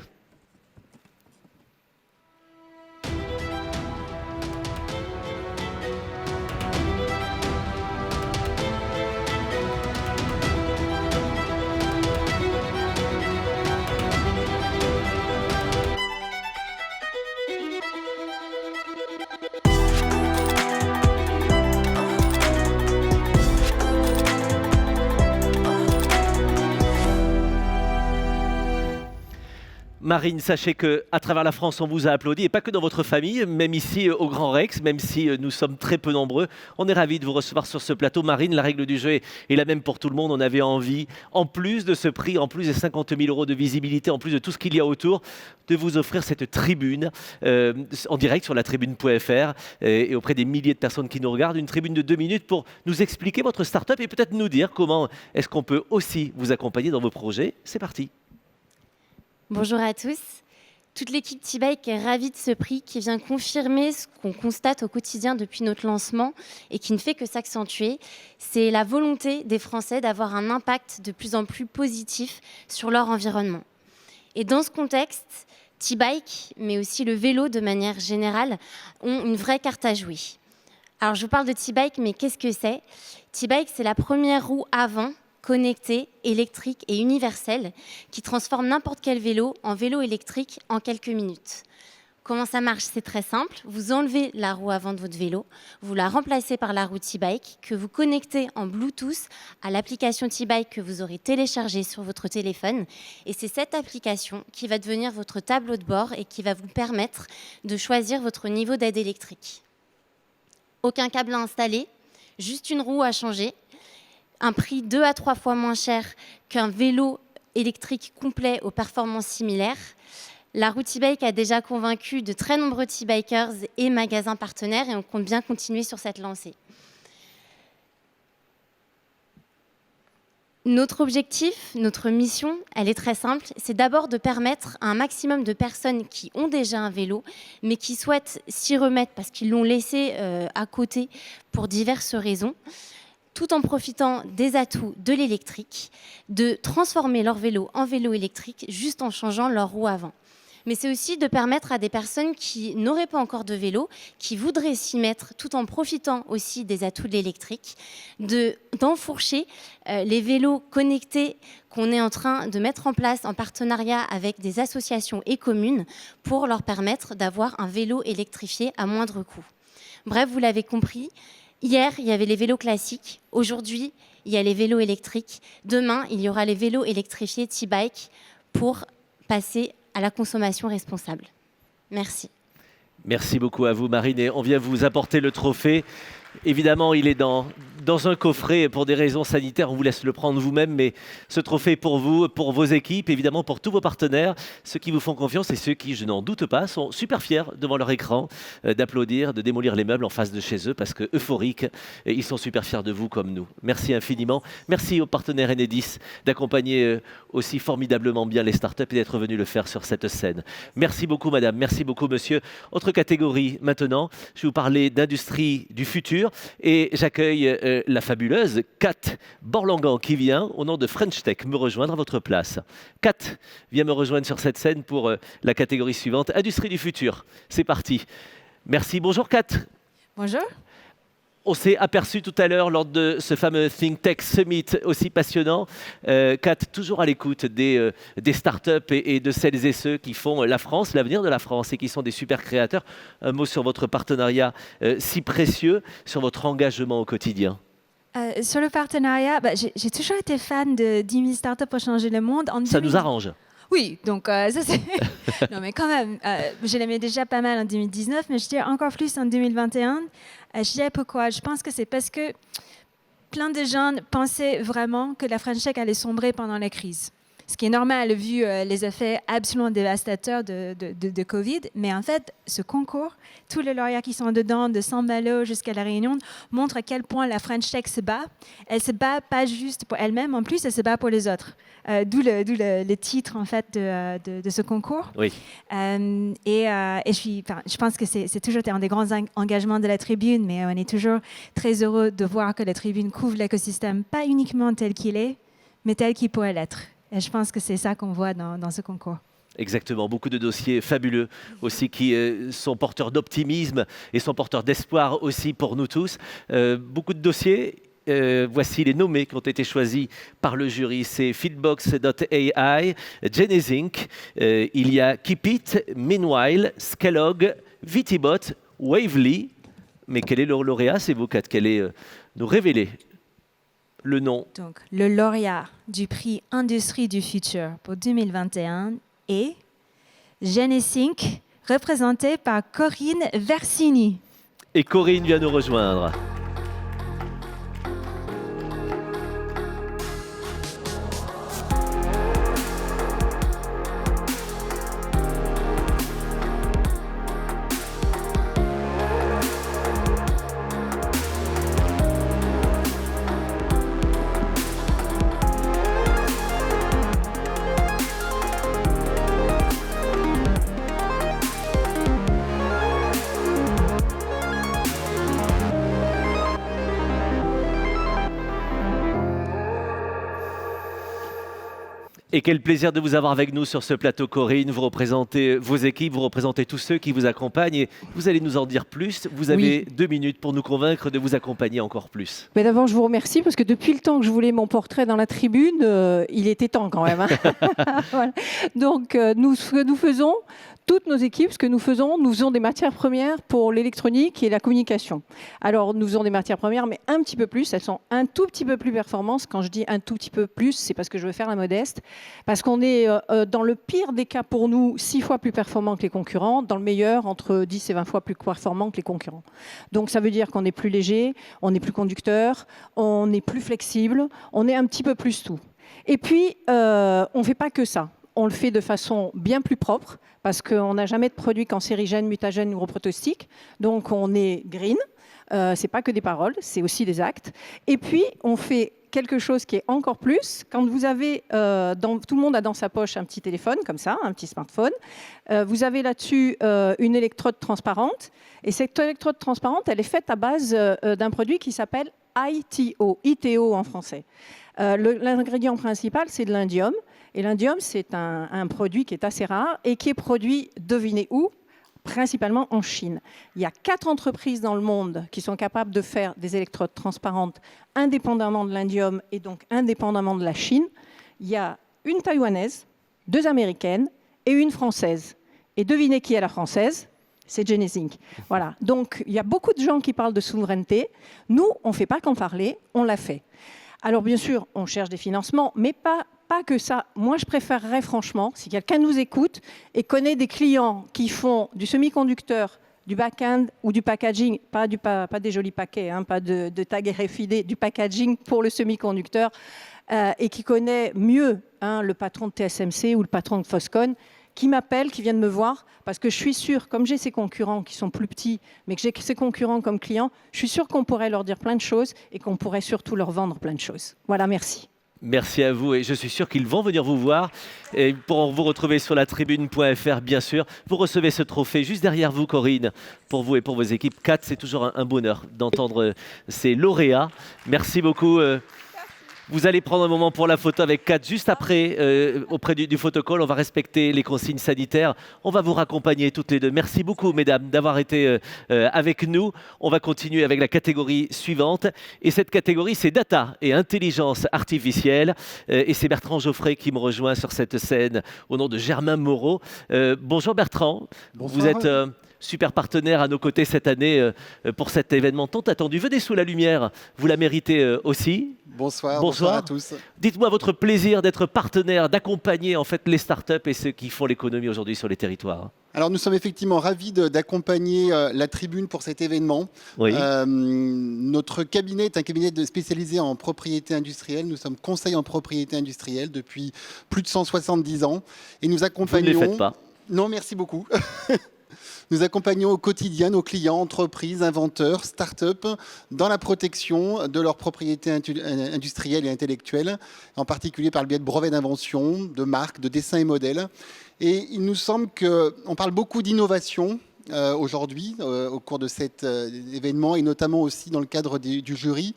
Speaker 1: Marine, sachez qu'à travers la France, on vous a applaudi, et pas que dans votre famille, même ici au Grand Rex, même si nous sommes très peu nombreux. On est ravis de vous recevoir sur ce plateau. Marine, la règle du jeu est la même pour tout le monde. On avait envie, en plus de ce prix, en plus des 50 000 € de visibilité, en plus de tout ce qu'il y a autour, de vous offrir cette tribune en direct sur la tribune.fr et auprès des milliers de personnes qui nous regardent. Une tribune de 2 minutes pour nous expliquer votre start-up et peut-être nous dire comment est-ce qu'on peut aussi vous accompagner dans vos projets. C'est parti.
Speaker 8: Bonjour à tous. Toute l'équipe T-Bike est ravie de ce prix qui vient confirmer ce qu'on constate au quotidien depuis notre lancement et qui ne fait que s'accentuer. C'est la volonté des Français d'avoir un impact de plus en plus positif sur leur environnement. Et dans ce contexte, T-Bike, mais aussi le vélo de manière générale, ont une vraie carte à jouer. Alors je vous parle de T-Bike, mais qu'est-ce que c'est? T-Bike, c'est la première roue avant connecté, électrique et universel qui transforme n'importe quel vélo en vélo électrique en quelques minutes. Comment ça marche? C'est très simple. Vous enlevez la roue avant de votre vélo, vous la remplacez par la roue T-Bike que vous connectez en Bluetooth à l'application T-Bike que vous aurez téléchargée sur votre téléphone. Et c'est cette application qui va devenir votre tableau de bord et qui va vous permettre de choisir votre niveau d'aide électrique. Aucun câble à installer, juste une roue à changer. Un prix 2 à 3 fois moins cher qu'un vélo électrique complet aux performances similaires. La roue T-Bike a déjà convaincu de très nombreux T-Bikers et magasins partenaires et on compte bien continuer sur cette lancée. Notre objectif, notre mission, elle est très simple. C'est d'abord de permettre à un maximum de personnes qui ont déjà un vélo, mais qui souhaitent s'y remettre parce qu'ils l'ont laissé à côté pour diverses raisons, tout en profitant des atouts de l'électrique, de transformer leur vélo en vélo électrique juste en changeant leur roue avant. Mais c'est aussi de permettre à des personnes qui n'auraient pas encore de vélo, qui voudraient s'y mettre tout en profitant aussi des atouts de l'électrique, d'enfourcher les vélos connectés qu'on est en train de mettre en place en partenariat avec des associations et communes pour leur permettre d'avoir un vélo électrifié à moindre coût. Bref, vous l'avez compris, hier, il y avait les vélos classiques. Aujourd'hui, il y a les vélos électriques. Demain, il y aura les vélos électrifiés T-Bike pour passer à la consommation responsable. Merci.
Speaker 1: Merci beaucoup à vous, Marine. Et on vient vous apporter le trophée Évidemment, il est dans un coffret pour des raisons sanitaires. On vous laisse le prendre vous-même, mais ce trophée est pour vous, pour vos équipes, évidemment pour tous vos partenaires, ceux qui vous font confiance et ceux qui, je n'en doute pas, sont super fiers devant leur écran d'applaudir, de démolir les meubles en face de chez eux parce que euphoriques, et ils sont super fiers de vous comme nous. Merci infiniment. Merci aux partenaires Enedis d'accompagner aussi formidablement bien les startups et d'être venus le faire sur cette scène. Merci beaucoup madame, merci beaucoup monsieur. Autre catégorie maintenant, je vais vous parler d'industrie du futur et j'accueille la fabuleuse Kat Borlangan qui vient au nom de French Tech me rejoindre à votre place. Kat vient me rejoindre sur cette scène pour la catégorie suivante, industrie du futur. C'est parti. Merci, bonjour Kat.
Speaker 9: Bonjour.
Speaker 1: On s'est aperçu tout à l'heure lors de ce fameux Think Tech Summit aussi passionnant, Kat, toujours à l'écoute des startups et de celles et ceux qui font la France, l'avenir de la France et qui sont des super créateurs. Un mot sur votre partenariat si précieux, sur votre engagement au quotidien.
Speaker 9: Sur le partenariat, j'ai toujours été fan de 10 000 startups pour changer le monde.
Speaker 1: Ça nous arrange.
Speaker 9: Oui, donc ça c'est... Non mais quand même, je l'aimais déjà pas mal en 2019, mais je dirais encore plus en 2021. Je dirais pourquoi. Je pense que c'est parce que plein de gens pensaient vraiment que la French Tech allait sombrer pendant la crise. Ce qui est normal vu les effets absolument dévastateurs de Covid. Mais en fait, ce concours, tous les lauréats qui sont dedans, de Saint-Malo jusqu'à La Réunion, montrent à quel point la French Tech se bat. Elle se bat pas juste pour elle-même, en plus, elle se bat pour les autres. D'où le titre en fait de ce concours.
Speaker 1: Oui.
Speaker 9: Je pense que c'est toujours un des grands engagements de la Tribune, mais on est toujours très heureux de voir que la Tribune couvre l'écosystème, pas uniquement tel qu'il est, mais tel qu'il pourrait l'être. Et je pense que c'est ça qu'on voit dans ce concours.
Speaker 1: Exactement, beaucoup de dossiers fabuleux aussi qui sont porteurs d'optimisme et sont porteurs d'espoir aussi pour nous tous. Beaucoup de dossiers. Voici les nommés qui ont été choisis par le jury. C'est Feedbox.ai, Genezinc, il y a Keepit, Meanwhile, Scalog, Vitibot, Wavely. Mais quel est le lauréat? C'est vous, Kat, qu'elle est nous révéler le nom.
Speaker 9: Donc, le lauréat du prix Industrie du futur pour 2021 est Genezinc, représenté par Corinne Versini.
Speaker 1: Et Corinne vient nous rejoindre. Et quel plaisir de vous avoir avec nous sur ce plateau, Corinne. Vous représentez vos équipes, vous représentez tous ceux qui vous accompagnent et vous allez nous en dire plus. Vous avez 2 minutes pour nous convaincre de vous accompagner encore plus.
Speaker 10: Mais d'abord, je vous remercie parce que depuis le temps que je voulais mon portrait dans la tribune, il était temps quand même. Hein. Voilà. Donc, ce que nous faisons, toutes nos équipes, ce que nous faisons des matières premières pour l'électronique et la communication. Alors, nous faisons des matières premières, mais un petit peu plus. Elles sont un tout petit peu plus performantes. Quand je dis un tout petit peu plus, c'est parce que je veux faire la modeste. Parce qu'on est, dans le pire des cas pour nous, 6 fois plus performant que les concurrents. Dans le meilleur, entre 10 et 20 fois plus performant que les concurrents. Donc, ça veut dire qu'on est plus léger, on est plus conducteur, on est plus flexible, on est un petit peu plus tout. Et puis, on ne fait pas que ça. On le fait de façon bien plus propre, parce qu'on n'a jamais de produits cancérigènes, mutagènes ou reprotoxiques. Donc, on est green. Ce n'est pas que des paroles, c'est aussi des actes. Et puis, on fait quelque chose qui est encore plus. Quand vous avez, tout le monde a dans sa poche un petit téléphone, comme ça, un petit smartphone. Vous avez là-dessus une électrode transparente. Et cette électrode transparente, elle est faite à base d'un produit qui s'appelle ITO en français. L'ingrédient principal, c'est de l'indium. Et l'indium, c'est un produit qui est assez rare et qui est produit, devinez où, principalement en Chine. Il y a 4 entreprises dans le monde qui sont capables de faire des électrodes transparentes indépendamment de l'indium et donc indépendamment de la Chine. Il y a une taïwanaise, 2 américaines et une française. Et devinez qui est la française? C'est Genezinc. Voilà. Donc, il y a beaucoup de gens qui parlent de souveraineté. Nous, on ne fait pas qu'en parler, on l'a fait. Alors, bien sûr, on cherche des financements, mais pas que ça. Moi, je préférerais franchement, si quelqu'un nous écoute et connaît des clients qui font du semi-conducteur du back-end ou du packaging, pas des jolis paquets, hein, pas de tag RFID, du packaging pour le semi-conducteur, et qui connaît mieux le patron de TSMC ou le patron de Foxconn, qui m'appellent, qui viennent me voir, parce que je suis sûre, comme j'ai ces concurrents qui sont plus petits, mais que j'ai ces concurrents comme clients, je suis sûre qu'on pourrait leur dire plein de choses et qu'on pourrait surtout leur vendre plein de choses. Voilà, merci.
Speaker 1: Merci à vous et je suis sûr qu'ils vont venir vous voir et pour vous retrouver sur la tribune.fr bien sûr. Vous recevez ce trophée juste derrière vous Corinne, pour vous et pour vos équipes. Kat, c'est toujours un bonheur d'entendre ces lauréats. Merci beaucoup. Vous allez prendre un moment pour la photo avec Kat juste après, auprès du photocall. On va respecter les consignes sanitaires. On va vous raccompagner toutes les deux. Merci beaucoup, mesdames, d'avoir été avec nous. On va continuer avec la catégorie suivante. Et cette catégorie, c'est data et intelligence artificielle. Et c'est Bertrand Geoffrey qui me rejoint sur cette scène au nom de Germain Moreau. Bonjour Bertrand.
Speaker 11: Bonsoir.
Speaker 1: Vous êtes super partenaire à nos côtés cette année pour cet événement tant attendu. Venez sous la lumière, vous la méritez aussi.
Speaker 11: Bonsoir à tous.
Speaker 1: Dites-moi votre plaisir d'être partenaire, d'accompagner en fait les startups et ceux qui font l'économie aujourd'hui sur les territoires.
Speaker 11: Alors nous sommes effectivement ravis d'accompagner la Tribune pour cet événement.
Speaker 1: Oui.
Speaker 11: Notre cabinet est un cabinet spécialisé en propriété industrielle. Nous sommes conseil en propriété industrielle depuis plus de 170 ans. Et nous accompagnons...
Speaker 1: Vous ne les faites pas.
Speaker 11: Non, merci beaucoup. Nous accompagnons au quotidien nos clients, entreprises, inventeurs, start-up dans la protection de leur propriété industrielle et intellectuelle, en particulier par le biais de brevets d'invention, de marques, de dessins et modèles. Et il nous semble qu'on parle beaucoup d'innovation aujourd'hui au cours de cet événement et notamment aussi dans le cadre du jury.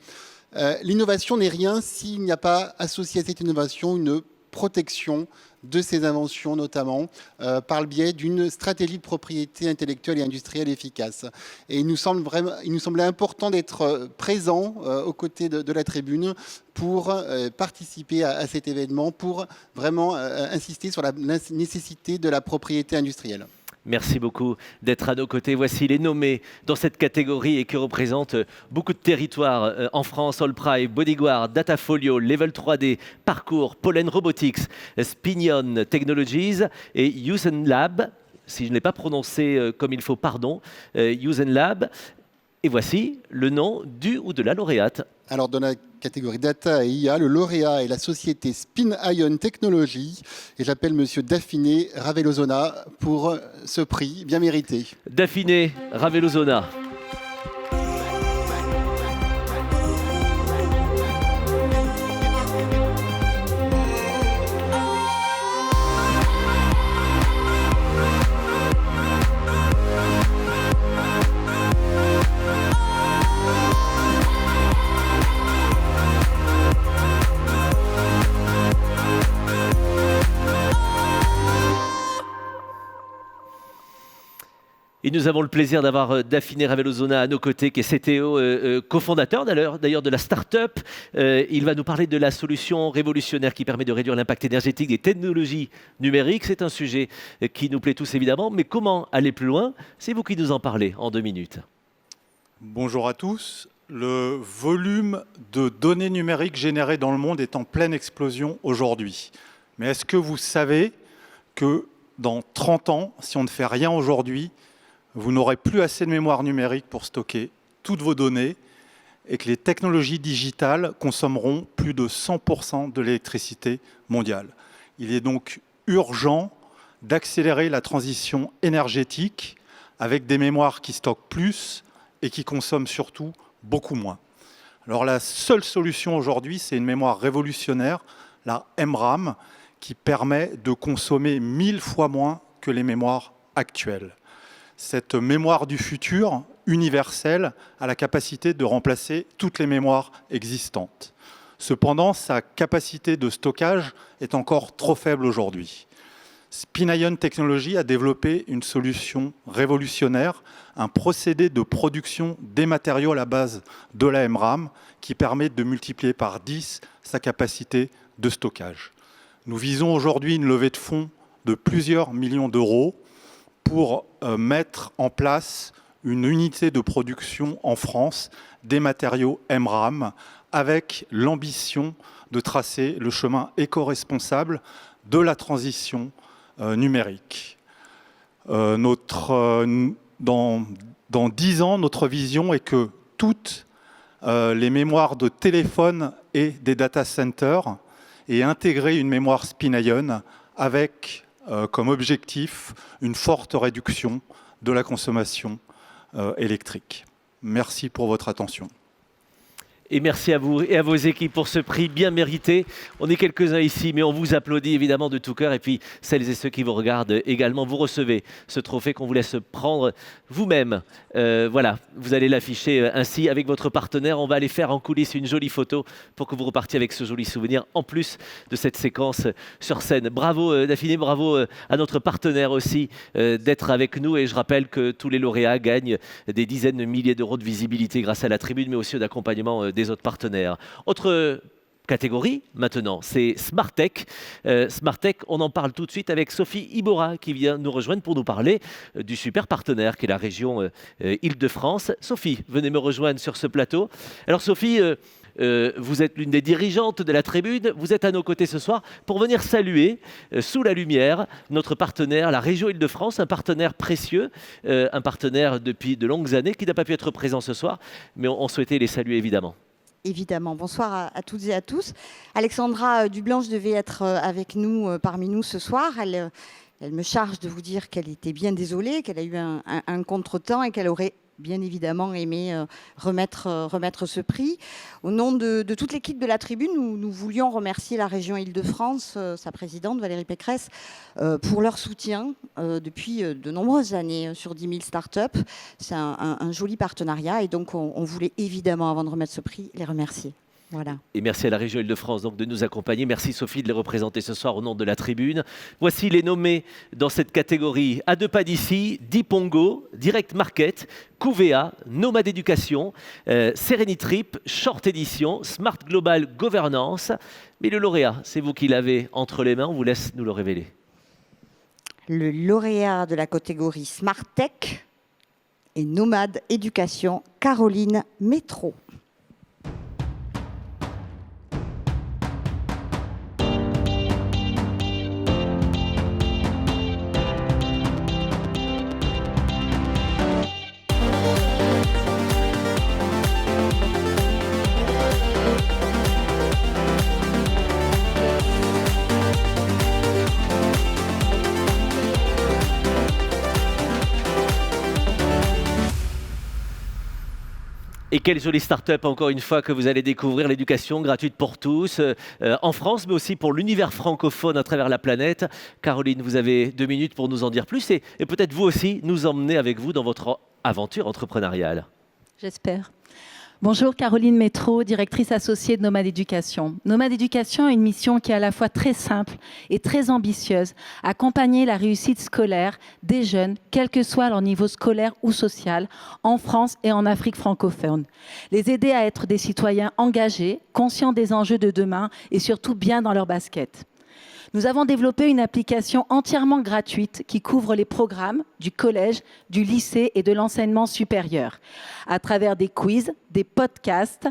Speaker 11: L'innovation n'est rien s'il n'y a pas associé à cette innovation une protection de ces inventions, notamment par le biais d'une stratégie de propriété intellectuelle et industrielle efficace. Et il nous semblait important d'être présent aux côtés de la Tribune pour participer à cet événement, pour vraiment insister sur la nécessité de la propriété industrielle.
Speaker 1: Merci beaucoup d'être à nos côtés. Voici les nommés dans cette catégorie et qui représentent beaucoup de territoires en France. Allprime, Bodyguard, Datafolio, Level 3D, Parcours, Pollen Robotics, Spinion Technologies et Usen Lab. Si je ne l'ai pas prononcé comme il faut, pardon. Usen Lab. Et voici le nom du ou de la lauréate.
Speaker 11: Alors, dans la catégorie Data et IA, le lauréat est la société Spinion Technologies. Et j'appelle monsieur Daphné Ravelozona pour ce prix bien mérité.
Speaker 1: Daphné Ravelozona. Et nous avons le plaisir d'avoir Daphné Ravelozona à nos côtés, qui est CTO, cofondateur d'ailleurs de la start-up. Il va nous parler de la solution révolutionnaire qui permet de réduire l'impact énergétique des technologies numériques. C'est un sujet qui nous plaît tous évidemment, mais comment aller plus loin? C'est vous qui nous en parlez en 2 minutes.
Speaker 12: Bonjour à tous. Le volume de données numériques générées dans le monde est en pleine explosion aujourd'hui. Mais est-ce que vous savez que dans 30 ans, si on ne fait rien aujourd'hui, vous n'aurez plus assez de mémoire numérique pour stocker toutes vos données et que les technologies digitales consommeront plus de 100% de l'électricité mondiale. Il est donc urgent d'accélérer la transition énergétique avec des mémoires qui stockent plus et qui consomment surtout beaucoup moins. Alors la seule solution aujourd'hui, c'est une mémoire révolutionnaire, la MRAM, qui permet de consommer 1000 fois moins que les mémoires actuelles. Cette mémoire du futur, universelle, a la capacité de remplacer toutes les mémoires existantes. Cependant, sa capacité de stockage est encore trop faible aujourd'hui. Spinion Technologies a développé une solution révolutionnaire, un procédé de production des matériaux à la base de la MRAM qui permet de multiplier par 10 sa capacité de stockage. Nous visons aujourd'hui une levée de fonds de plusieurs millions d'euros pour mettre en place une unité de production en France des matériaux MRAM avec l'ambition de tracer le chemin éco-responsable de la transition numérique. Notre dans 10 ans, notre vision est que toutes les mémoires de téléphone et des data centers aient intégré une mémoire spin-ion avec comme objectif une forte réduction de la consommation électrique. Merci pour votre attention.
Speaker 1: Et merci à vous et à vos équipes pour ce prix bien mérité. On est quelques-uns ici, mais on vous applaudit évidemment de tout cœur. Et puis, celles et ceux qui vous regardent également, vous recevez ce trophée qu'on vous laisse prendre vous-même. Voilà, vous allez l'afficher ainsi avec votre partenaire. On va aller faire en coulisses une jolie photo pour que vous repartiez avec ce joli souvenir, en plus de cette séquence sur scène. Bravo Daphné, bravo à notre partenaire aussi d'être avec nous. Et je rappelle que tous les lauréats gagnent des dizaines de milliers d'euros de visibilité grâce à la tribune, mais aussi d'accompagnement des autres partenaires. Autre catégorie maintenant, c'est Smartech. Smartech, on en parle tout de suite avec Sophie Ibora qui vient nous rejoindre pour nous parler du super partenaire qui est la région Île-de-France. Sophie, venez me rejoindre sur ce plateau. Alors Sophie, vous êtes l'une des dirigeantes de la tribune, vous êtes à nos côtés ce soir pour venir saluer sous la lumière notre partenaire, la région Île-de-France, un partenaire précieux, un partenaire depuis de longues années qui n'a pas pu être présent ce soir, mais on souhaitait les saluer évidemment.
Speaker 13: Évidemment. Bonsoir à toutes et à tous. Alexandra Dublanche devait être avec nous, parmi nous ce soir. Elle me charge de vous dire qu'elle était bien désolée, qu'elle a eu un contretemps et qu'elle aurait bien évidemment aimé remettre ce prix. Au nom de toute l'équipe de la tribune, nous voulions remercier la région Île-de-France, sa présidente Valérie Pécresse, pour leur soutien depuis de nombreuses années sur 10 000 startups. C'est un joli partenariat et donc on voulait évidemment, avant de remettre ce prix, les remercier. Voilà.
Speaker 1: Et merci à la région Île-de-France donc de nous accompagner. Merci Sophie de les représenter ce soir au nom de la tribune. Voici les nommés dans cette catégorie. À deux pas d'ici, Dipongo, Direct Market, Couvea, Nomade Éducation, Serenitrip, Short Edition, Smart Global Governance. Mais le lauréat, c'est vous qui l'avez entre les mains. On vous laisse nous le révéler.
Speaker 13: Le lauréat de la catégorie Smart Tech et Nomade Éducation, Caroline Métro.
Speaker 1: Et quelle jolie start-up, encore une fois, que vous allez découvrir, l'éducation gratuite pour tous, en France, mais aussi pour l'univers francophone à travers la planète. Caroline, vous avez 2 minutes pour nous en dire plus et peut-être vous aussi nous emmener avec vous dans votre aventure entrepreneuriale.
Speaker 14: J'espère. Bonjour, Caroline Métro, directrice associée de Nomade Éducation. Nomade Éducation a une mission qui est à la fois très simple et très ambitieuse, accompagner la réussite scolaire des jeunes, quel que soit leur niveau scolaire ou social, en France et en Afrique francophone. Les aider à être des citoyens engagés, conscients des enjeux de demain et surtout bien dans leur basket. Nous avons développé une application entièrement gratuite qui couvre les programmes du collège, du lycée et de l'enseignement supérieur. À travers des quiz, des podcasts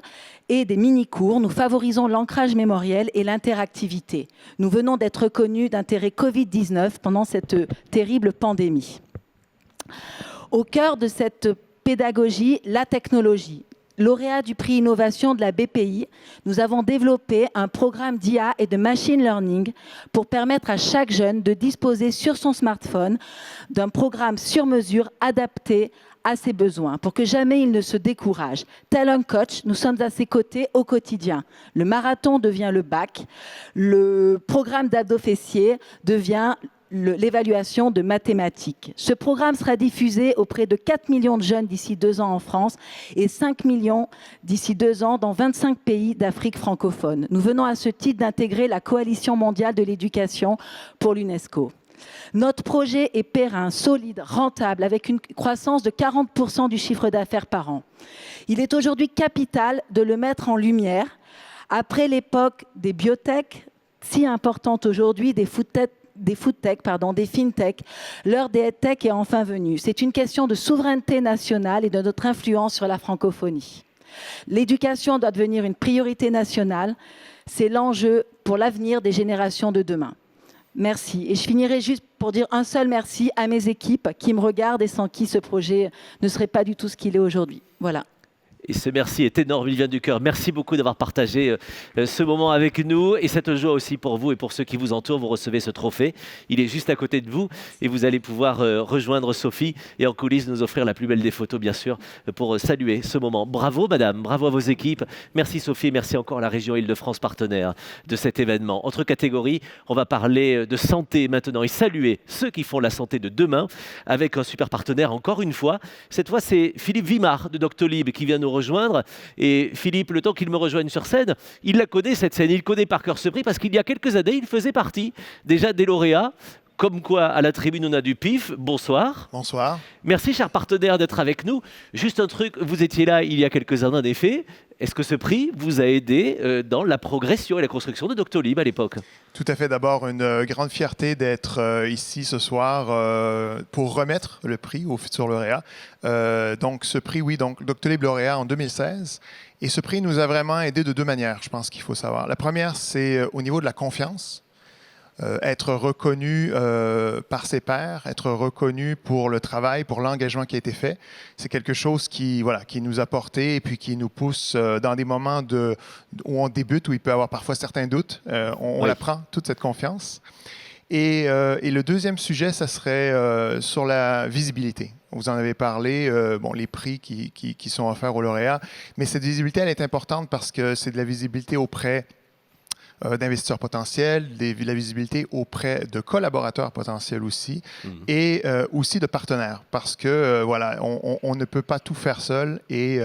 Speaker 14: et des mini-cours, nous favorisons l'ancrage mémoriel et l'interactivité. Nous venons d'être reconnus d'intérêt Covid-19 pendant cette terrible pandémie. Au cœur de cette pédagogie, la technologie. Lauréat du prix Innovation de la BPI, nous avons développé un programme d'IA et de machine learning pour permettre à chaque jeune de disposer sur son smartphone d'un programme sur mesure adapté à ses besoins pour que jamais il ne se décourage. Tel un coach, nous sommes à ses côtés au quotidien. Le marathon devient le bac, le programme d'abdos fessiers devient l'évaluation de mathématiques. Ce programme sera diffusé auprès de 4 millions de jeunes d'ici 2 ans en France et 5 millions d'ici 2 ans dans 25 pays d'Afrique francophone. Nous venons à ce titre d'intégrer la Coalition mondiale de l'éducation pour l'UNESCO. Notre projet est périn, solide, rentable, avec une croissance de 40% du chiffre d'affaires par an. Il est aujourd'hui capital de le mettre en lumière après l'époque des biotech, si importante aujourd'hui, des foodtech, des fintech, l'heure des headtech est enfin venue. C'est une question de souveraineté nationale et de notre influence sur la francophonie. L'éducation doit devenir une priorité nationale. C'est l'enjeu pour l'avenir des générations de demain. Merci. Et je finirai juste pour dire un seul merci à mes équipes qui me regardent et sans qui ce projet ne serait pas du tout ce qu'il est aujourd'hui. Voilà.
Speaker 1: Et ce merci est énorme, il vient du cœur. Merci beaucoup d'avoir partagé ce moment avec nous et cette joie aussi pour vous et pour ceux qui vous entourent. Vous recevez ce trophée, il est juste à côté de vous et vous allez pouvoir rejoindre Sophie et en coulisses nous offrir la plus belle des photos bien sûr pour saluer ce moment. Bravo madame, bravo à vos équipes. Merci Sophie, merci encore à la région Île-de-France partenaire de cet événement. Autre catégorie, on va parler de santé maintenant et saluer ceux qui font la santé de demain avec un super partenaire encore une fois. Cette fois c'est Philippe Vimard de Doctolib qui vient nous rejoindre. Et Philippe, le temps qu'il me rejoigne sur scène, il la connaît cette scène, il connaît par cœur ce prix parce qu'il y a quelques années, il faisait partie déjà des lauréats. Comme quoi, à la tribune, on a du pif. Bonsoir.
Speaker 15: Bonsoir.
Speaker 1: Merci, cher partenaire, d'être avec nous. Juste un truc, vous étiez là il y a quelques années, en effet. Est-ce que ce prix vous a aidé dans la progression et la construction de Doctolib à l'époque?
Speaker 15: Tout à fait. D'abord, une grande fierté d'être ici ce soir pour remettre le prix aux futurs lauréats. Donc, ce prix, oui, donc Doctolib lauréat en 2016. Et ce prix nous a vraiment aidé de deux manières, je pense qu'il faut savoir. La première, c'est au niveau de la confiance. Être reconnu par ses pairs, être reconnu pour le travail, pour l'engagement qui a été fait. C'est quelque chose qui nous a porté et puis qui nous pousse dans des moments où on débute, où il peut y avoir parfois certains doutes. On la prend, toute cette confiance. Et le deuxième sujet, ça serait sur la visibilité. Vous en avez parlé, les prix qui sont offerts aux lauréats. Mais cette visibilité, elle est importante parce que c'est de la visibilité auprès d'investisseurs potentiels, la visibilité auprès de collaborateurs potentiels aussi, et aussi de partenaires, parce que on ne peut pas tout faire seul, et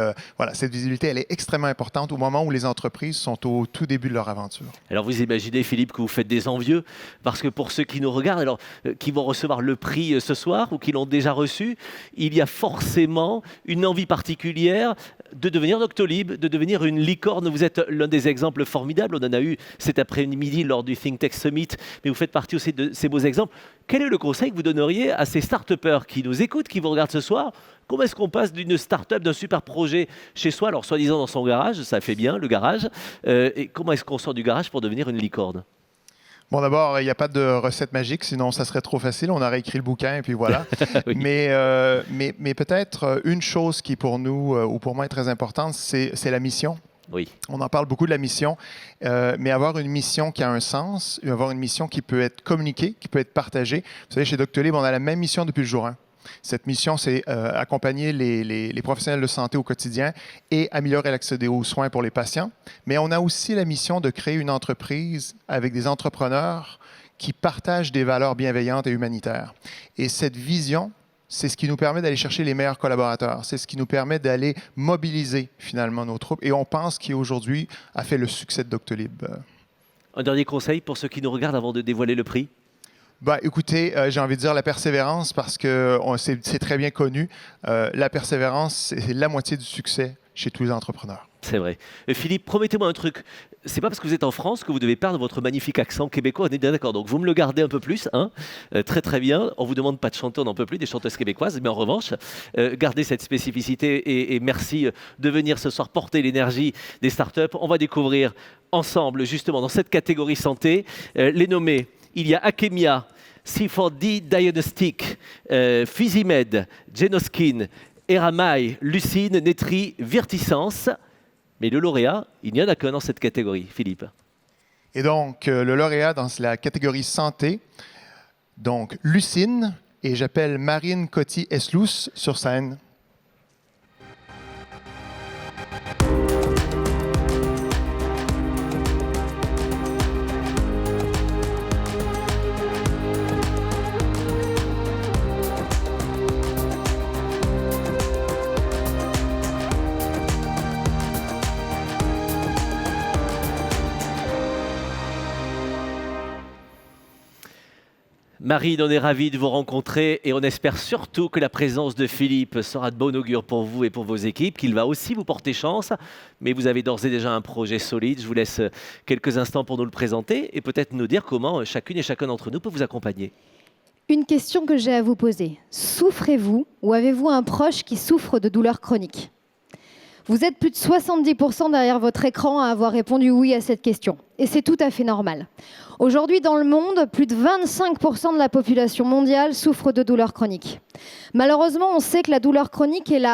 Speaker 15: cette visibilité, elle est extrêmement importante au moment où les entreprises sont au tout début de leur aventure.
Speaker 1: Alors vous imaginez, Philippe, que vous faites des envieux, parce que pour ceux qui nous regardent, alors qui vont recevoir le prix ce soir ou qui l'ont déjà reçu, il y a forcément une envie particulière de devenir Doctolib, de devenir une licorne. Vous êtes l'un des exemples formidables, on en a eu cet après-midi lors du Think Tech Summit, mais vous faites partie aussi de ces beaux exemples. Quel est le conseil que vous donneriez à ces start-upers qui nous écoutent, qui vous regardent ce soir? Comment est-ce qu'on passe d'une start-up, d'un super projet chez soi, alors soi-disant dans son garage, ça fait bien, le garage, et comment est-ce qu'on sort du garage pour devenir une licorne?
Speaker 15: Bon, d'abord, il n'y a pas de recette magique, sinon ça serait trop facile. On aurait écrit le bouquin et puis voilà. Oui. Mais peut-être une chose qui pour nous, ou pour moi, est très importante, c'est la mission.
Speaker 1: Oui.
Speaker 15: On en parle beaucoup de la mission, mais avoir une mission qui a un sens, avoir une mission qui peut être communiquée, qui peut être partagée. Vous savez, chez Doctolib, on a la même mission depuis le jour 1. Cette mission, c'est accompagner les professionnels de santé au quotidien et améliorer l'accès aux soins pour les patients. Mais on a aussi la mission de créer une entreprise avec des entrepreneurs qui partagent des valeurs bienveillantes et humanitaires. Et cette vision, c'est ce qui nous permet d'aller chercher les meilleurs collaborateurs. C'est ce qui nous permet d'aller mobiliser finalement nos troupes. Et on pense qui aujourd'hui a fait le succès de Doctolib.
Speaker 1: Un dernier conseil pour ceux qui nous regardent avant de dévoiler le prix?
Speaker 15: Écoutez, j'ai envie de dire la persévérance parce que c'est très bien connu. La persévérance, c'est la moitié du succès chez tous les entrepreneurs.
Speaker 1: C'est vrai. Philippe, promettez-moi un truc. C'est pas parce que vous êtes en France que vous devez perdre votre magnifique accent québécois. On est bien d'accord. Donc vous me le gardez un peu plus, hein. Très très bien. On vous demande pas de chanter, on n'en peut plus des chanteuses québécoises, mais en revanche, gardez cette spécificité et merci de venir ce soir porter l'énergie des startups. On va découvrir ensemble, justement, dans cette catégorie santé, les nommés. Il y a Akemia, C4D Diagnostic, Physimed, Genoskin, Eramai, Lucine, Netri, Virtisense. Mais le lauréat, il n'y en a qu'un dans cette catégorie, Philippe.
Speaker 15: Et donc, le lauréat dans la catégorie santé, donc Lucine, et j'appelle Marine Coty-Eslous sur scène.
Speaker 1: Marine, on est ravis de vous rencontrer et on espère surtout que la présence de Philippe sera de bon augure pour vous et pour vos équipes, qu'il va aussi vous porter chance. Mais vous avez d'ores et déjà un projet solide. Je vous laisse quelques instants pour nous le présenter et peut-être nous dire comment chacune et chacun d'entre nous peut vous accompagner.
Speaker 16: Une question que j'ai à vous poser. Souffrez-vous ou avez-vous un proche qui souffre de douleurs chroniques? Vous êtes plus de 70% derrière votre écran à avoir répondu oui à cette question. Et c'est tout à fait normal. Aujourd'hui, dans le monde, plus de 25% de la population mondiale souffre de douleurs chroniques. Malheureusement, on sait que la douleur chronique est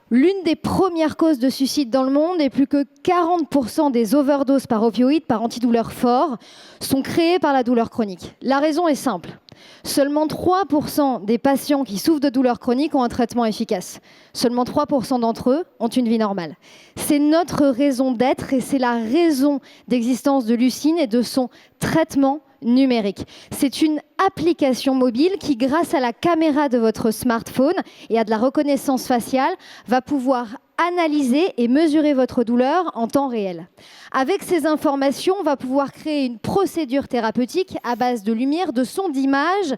Speaker 16: l'une des premières causes de suicide dans le monde et plus que 40% des overdoses par opioïdes, par antidouleurs forts, sont créées par la douleur chronique. La raison est simple. Seulement 3% des patients qui souffrent de douleurs chroniques ont un traitement efficace. Seulement 3% d'entre eux ont une vie normale. C'est notre raison d'être et c'est la raison d'existence de Lucine et de son traitement numérique. C'est une application mobile qui, grâce à la caméra de votre smartphone et à de la reconnaissance faciale, va pouvoir analyser et mesurer votre douleur en temps réel. Avec ces informations, on va pouvoir créer une procédure thérapeutique à base de lumière, de son, d'images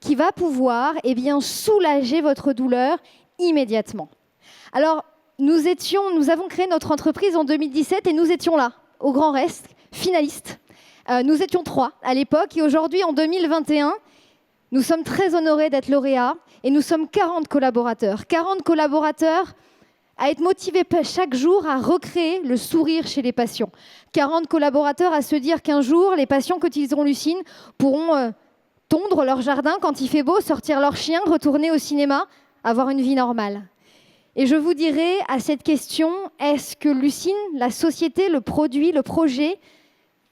Speaker 16: qui va pouvoir soulager votre douleur immédiatement. Alors, nous avons créé notre entreprise en 2017 et nous étions là, au Grand Rex, finalistes. Nous étions 3 à l'époque et aujourd'hui, en 2021, nous sommes très honorés d'être lauréats et nous sommes 40 collaborateurs. 40 collaborateurs à être motivés chaque jour à recréer le sourire chez les patients. 40 collaborateurs à se dire qu'un jour, les patients qui utiliseront Lucine pourront tondre leur jardin quand il fait beau, sortir leur chien, retourner au cinéma, avoir une vie normale. Et je vous dirai à cette question, est-ce que Lucine, la société, le produit, le projet,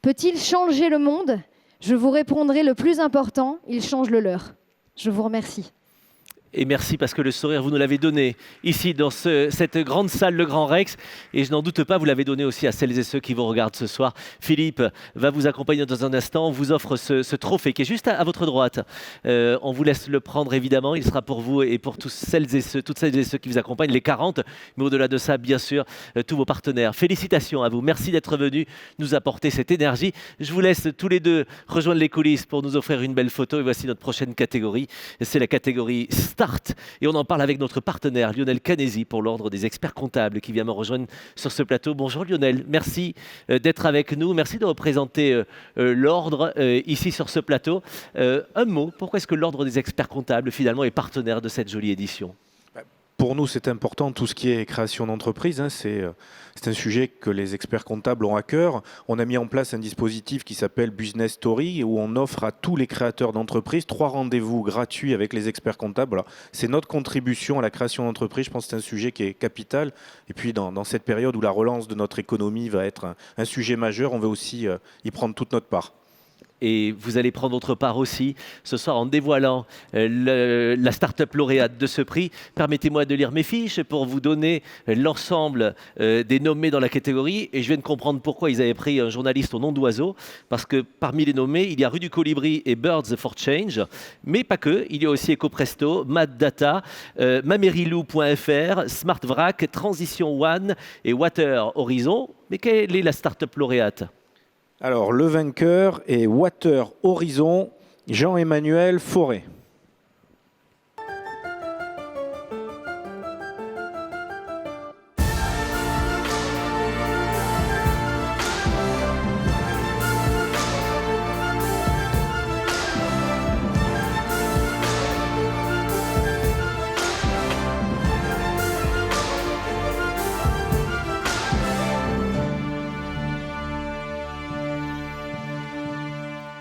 Speaker 16: peut-il changer le monde? Je vous répondrai le plus important, il change le leur. Je vous remercie.
Speaker 1: Et merci parce que le sourire, vous nous l'avez donné ici dans cette grande salle, le Grand Rex. Et je n'en doute pas, vous l'avez donné aussi à celles et ceux qui vous regardent ce soir. Philippe va vous accompagner dans un instant. On vous offre ce trophée qui est juste à votre droite. On vous laisse le prendre évidemment. Il sera pour vous et pour toutes celles et ceux qui vous accompagnent, les 40. Mais au-delà de ça, bien sûr, tous vos partenaires. Félicitations à vous. Merci d'être venus nous apporter cette énergie. Je vous laisse tous les deux rejoindre les coulisses pour nous offrir une belle photo. Et voici notre prochaine catégorie. C'est la catégorie Start. Et on en parle avec notre partenaire Lionel Canesi pour l'Ordre des experts comptables qui vient me rejoindre sur ce plateau. Bonjour Lionel, merci d'être avec nous, merci de représenter l'Ordre ici sur ce plateau. Un mot, pourquoi est-ce que l'Ordre des experts comptables finalement est partenaire de cette jolie édition ?
Speaker 4: Pour nous, c'est important, tout ce qui est création d'entreprise. C'est un sujet que les experts comptables ont à cœur. On a mis en place un dispositif qui s'appelle Business Story, où on offre à tous les créateurs d'entreprises 3 rendez-vous gratuits avec les experts comptables. Voilà. C'est notre contribution à la création d'entreprise. Je pense que c'est un sujet qui est capital. Et puis, dans cette période où la relance de notre économie va être un sujet majeur, on veut aussi y prendre toute notre part.
Speaker 1: Et vous allez prendre votre part aussi ce soir en dévoilant la start-up lauréate de ce prix. Permettez-moi de lire mes fiches pour vous donner l'ensemble des nommés dans la catégorie. Et je viens de comprendre pourquoi ils avaient pris un journaliste au nom d'oiseau. Parce que parmi les nommés, il y a Rue du Colibri et Birds for Change. Mais pas que. Il y a aussi EcoPresto, Mad Data, Mamerilou.fr, SmartVrac, Transition One et Water Horizon. Mais quelle est la start-up lauréate ?
Speaker 4: Alors, le vainqueur est Water Horizon, Jean-Emmanuel Forêt.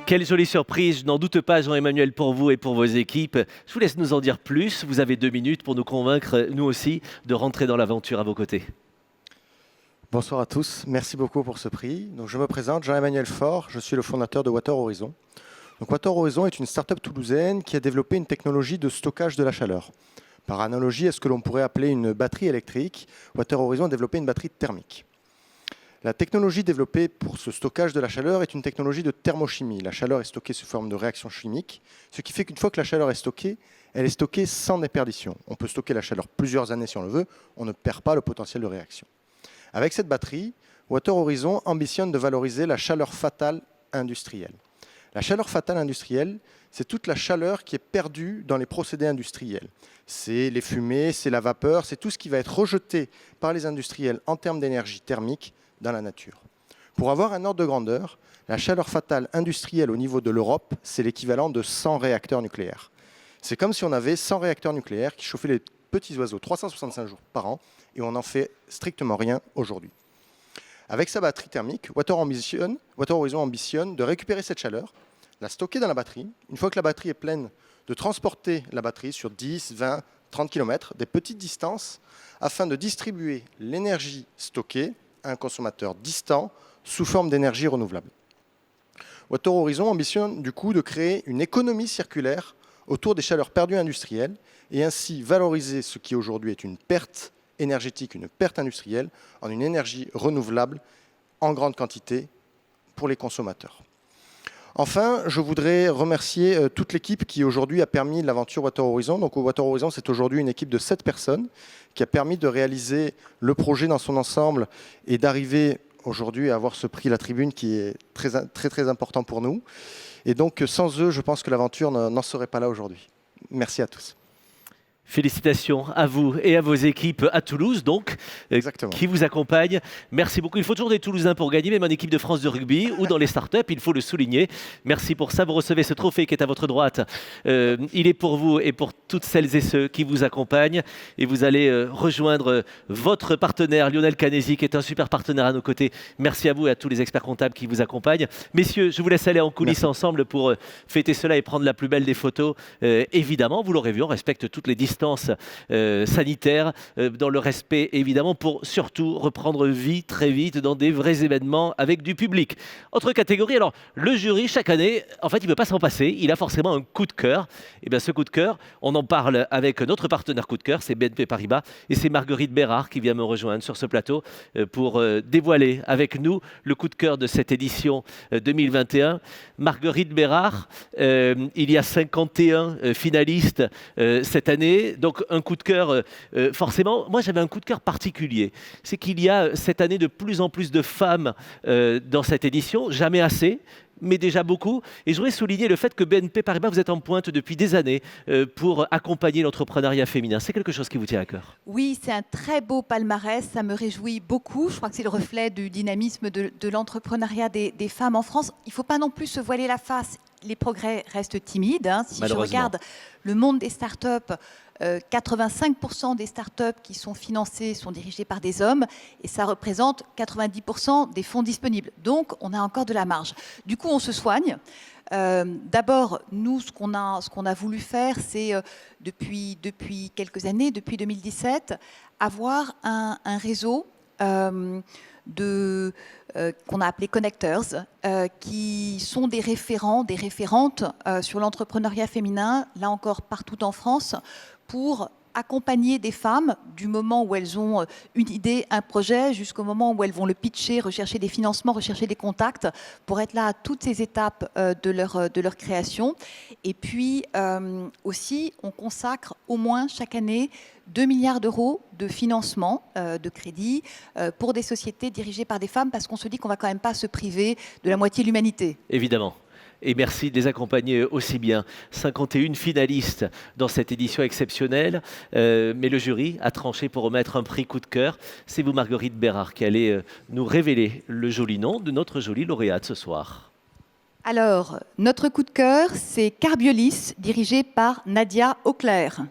Speaker 1: Quelle jolie surprise, je n'en doute pas Jean-Emmanuel pour vous et pour vos équipes. Je vous laisse nous en dire plus, vous avez 2 minutes pour nous convaincre, nous aussi, de rentrer dans l'aventure à vos côtés.
Speaker 17: Bonsoir à tous, merci beaucoup pour ce prix. Donc, je me présente, Jean-Emmanuel Faure, je suis le fondateur de Water Horizon. Donc, Water Horizon est une start-up toulousaine qui a développé une technologie de stockage de la chaleur. Par analogie à ce que l'on pourrait appeler une batterie électrique, Water Horizon a développé une batterie thermique. La technologie développée pour ce stockage de la chaleur est une technologie de thermochimie. La chaleur est stockée sous forme de réaction chimique, ce qui fait qu'une fois que la chaleur est stockée, elle est stockée sans déperdition. On peut stocker la chaleur plusieurs années si on le veut, on ne perd pas le potentiel de réaction. Avec cette batterie, Water Horizon ambitionne de valoriser la chaleur fatale industrielle. La chaleur fatale industrielle, c'est toute la chaleur qui est perdue dans les procédés industriels. C'est les fumées, c'est la vapeur, c'est tout ce qui va être rejeté par les industriels en termes d'énergie thermique dans la nature. Pour avoir un ordre de grandeur, la chaleur fatale industrielle au niveau de l'Europe, c'est l'équivalent de 100 réacteurs nucléaires. C'est comme si on avait 100 réacteurs nucléaires qui chauffaient petits oiseaux 365 jours par an et on n'en fait strictement rien aujourd'hui. Avec sa batterie thermique, Water Horizon ambitionne de récupérer cette chaleur, la stocker dans la batterie. Une fois que la batterie est pleine, de transporter la batterie sur 10, 20, 30 km, des petites distances, afin de distribuer l'énergie stockée à un consommateur distant sous forme d'énergie renouvelable. Water Horizon ambitionne du coup de créer une économie circulaire autour des chaleurs perdues industrielles et ainsi valoriser ce qui aujourd'hui est une perte énergétique, une perte industrielle, en une énergie renouvelable en grande quantité pour les consommateurs. Enfin, je voudrais remercier toute l'équipe qui aujourd'hui a permis l'aventure Water Horizon. Donc, Water Horizon, c'est aujourd'hui une équipe de 7 personnes qui a permis de réaliser le projet dans son ensemble et d'arriver aujourd'hui à avoir ce prix La Tribune qui est très important pour nous. Et donc, sans eux, je pense que l'aventure n'en serait pas là aujourd'hui. Merci à tous.
Speaker 1: Félicitations à vous et à vos équipes à Toulouse, donc, qui vous accompagnent. Merci beaucoup. Il faut toujours des Toulousains pour gagner, même en équipe de France de rugby ou dans les startups, il faut le souligner. Merci pour ça. Vous recevez ce trophée qui est à votre droite. Il est pour vous et pour toutes celles et ceux qui vous accompagnent. Et vous allez rejoindre votre partenaire, Lionel Canesi, qui est un super partenaire à nos côtés. Merci à vous et à tous les experts comptables qui vous accompagnent. Messieurs, je vous laisse aller en coulisses ensemble pour fêter cela et prendre la plus belle des photos. Évidemment, vous l'aurez vu, on respecte toutes les distances sanitaires, dans le respect évidemment, pour surtout reprendre vie très vite dans des vrais événements avec du public. Autre catégorie, alors le jury chaque année, en fait il ne peut pas s'en passer, il a forcément un coup de cœur. Et bien ce coup de cœur, on en parle avec notre partenaire coup de cœur, c'est BNP Paribas, et c'est Marguerite Bérard qui vient me rejoindre sur ce plateau pour dévoiler avec nous le coup de cœur de cette édition 2021. Marguerite Bérard, il y a 51 finalistes cette année. Donc un coup de cœur, forcément, moi j'avais un coup de cœur particulier. C'est qu'il y a cette année de plus en plus de femmes dans cette édition, jamais assez, mais déjà beaucoup. Et je voudrais souligner le fait que BNP Paribas, vous êtes en pointe depuis des années pour accompagner l'entrepreneuriat féminin. C'est quelque chose qui vous tient à cœur?
Speaker 3: Oui, c'est un très beau palmarès, ça me réjouit beaucoup. Je crois que c'est le reflet du dynamisme de l'entrepreneuriat des femmes en France. Il ne faut pas non plus se voiler la face. Les progrès restent timides. Si je regarde le monde des startups, 85% des startups qui sont financées sont dirigées par des hommes et ça représente 90% des fonds disponibles. Donc, on a encore de la marge. Du coup, on se soigne. D'abord, nous, ce qu'on a voulu faire, c'est depuis quelques années, depuis 2017, avoir un réseau qu'on a appelé Connectors, qui sont des référents, des référentes sur l'entrepreneuriat féminin, là encore partout en France, pour accompagner des femmes du moment où elles ont une idée, un projet, jusqu'au moment où elles vont le pitcher, rechercher des financements, rechercher des contacts, pour être là à toutes ces étapes de leur création. Et puis aussi, on consacre au moins chaque année 2 milliards d'euros de financement, de crédit, pour des sociétés dirigées par des femmes, parce qu'on se dit qu'on ne va quand même pas se priver de la moitié de l'humanité.
Speaker 1: Évidemment. Et merci de les accompagner aussi bien. 51 finalistes dans cette édition exceptionnelle, mais le jury a tranché pour remettre un prix coup de cœur. C'est vous, Marguerite Bérard, qui allez nous révéler le joli nom de notre jolie lauréate ce soir.
Speaker 3: Alors, notre coup de cœur, c'est Carbiolis, dirigé par Nadia Auclair.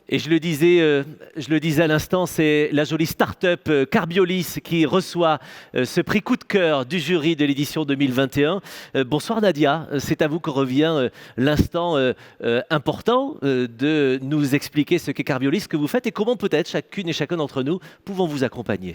Speaker 1: Et je le disais à l'instant, c'est la jolie start-up Carbiolis qui reçoit ce prix coup de cœur du jury de l'édition 2021. Bonsoir Nadia, c'est à vous que revient l'instant important de nous expliquer ce qu'est Carbiolis, ce que vous faites et comment peut-être chacune et chacun d'entre nous pouvons vous accompagner.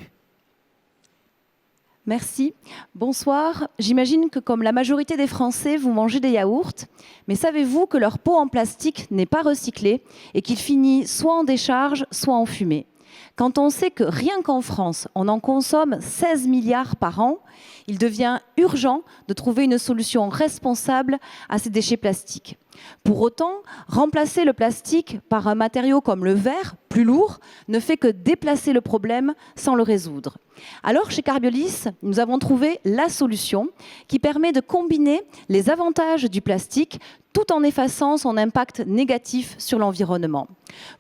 Speaker 18: Merci. Bonsoir. J'imagine que comme la majorité des Français, vous mangez des yaourts, mais savez-vous que leur pot en plastique n'est pas recyclé et qu'il finit soit en décharge, soit en fumée? Quand on sait que rien qu'en France, on en consomme 16 milliards par an, il devient urgent de trouver une solution responsable à ces déchets plastiques. Pour autant, remplacer le plastique par un matériau comme le verre, plus lourd, ne fait que déplacer le problème sans le résoudre. Alors, chez Carbiolis, nous avons trouvé la solution qui permet de combiner les avantages du plastique tout en effaçant son impact négatif sur l'environnement.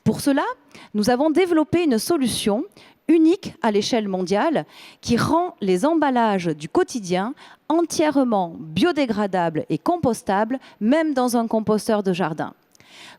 Speaker 18: Pour cela, nous avons développé une solution unique à l'échelle mondiale qui rend les emballages du quotidien entièrement biodégradables et compostables, même dans un composteur de jardin.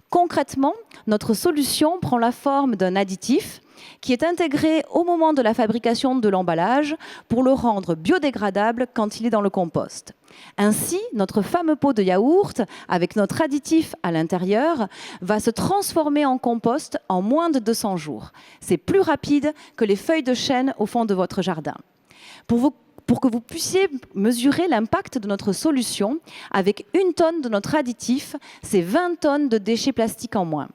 Speaker 18: Concrètement, notre solution prend la forme d'un additif qui est intégré au moment de la fabrication de l'emballage pour le rendre biodégradable quand il est dans le compost. Ainsi, notre fameux pot de yaourt, avec notre additif à l'intérieur, va se transformer en compost en moins de 200 jours. C'est plus rapide que les feuilles de chêne au fond de votre jardin. Pour que vous puissiez mesurer l'impact de notre solution, avec 1 tonne de notre additif, c'est 20 tonnes de déchets plastiques en moins.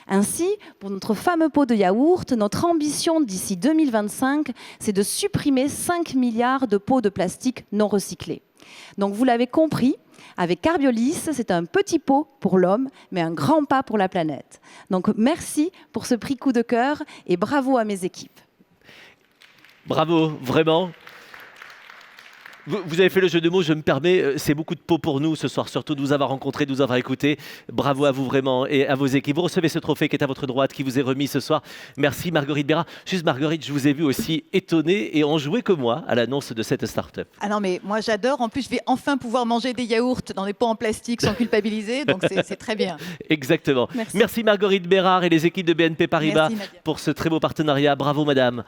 Speaker 18: Ainsi, pour notre fameux pot de yaourt, notre ambition d'ici 2025, c'est de supprimer 5 milliards de pots de plastique non recyclés. Donc vous l'avez compris, avec Carbiolis, c'est un petit pot pour l'homme, mais un grand pas pour la planète. Donc merci pour ce prix coup de cœur et bravo à mes équipes.
Speaker 1: Bravo, vraiment. Vous avez fait le jeu de mots, je me permets, c'est beaucoup de peau pour nous ce soir, surtout de vous avoir rencontré, de vous avoir écouté. Bravo à vous vraiment et à vos équipes. Vous recevez ce trophée qui est à votre droite, qui vous est remis ce soir. Merci Marguerite Bérard. Juste Marguerite, je vous ai vu aussi étonnée et enjouée que moi à l'annonce de cette start-up.
Speaker 3: Ah non mais moi j'adore, en plus je vais enfin pouvoir manger des yaourts dans des pots en plastique sans culpabiliser, donc c'est très bien.
Speaker 1: Exactement. Merci Marguerite Bérard et les équipes de BNP Paribas pour ce très beau partenariat. Bravo madame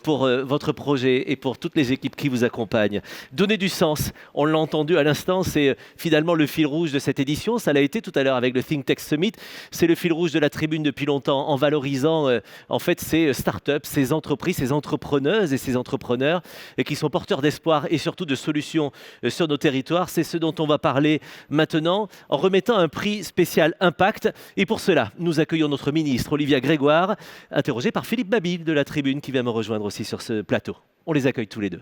Speaker 1: pour votre projet et pour toutes les équipes qui vous accompagnent. Donner du sens, on l'a entendu à l'instant, c'est finalement le fil rouge de cette édition. Ça l'a été tout à l'heure avec le Think Tech Summit. C'est le fil rouge de la tribune depuis longtemps en valorisant en fait ces startups, ces entreprises, ces entrepreneuses et ces entrepreneurs qui sont porteurs d'espoir et surtout de solutions sur nos territoires. C'est ce dont on va parler maintenant en remettant un prix spécial Impact. Et pour cela, nous accueillons notre ministre Olivia Grégoire, interrogée par Philippe Mabille de la tribune qui vient me rejoindre aussi sur ce plateau. On les accueille tous les deux.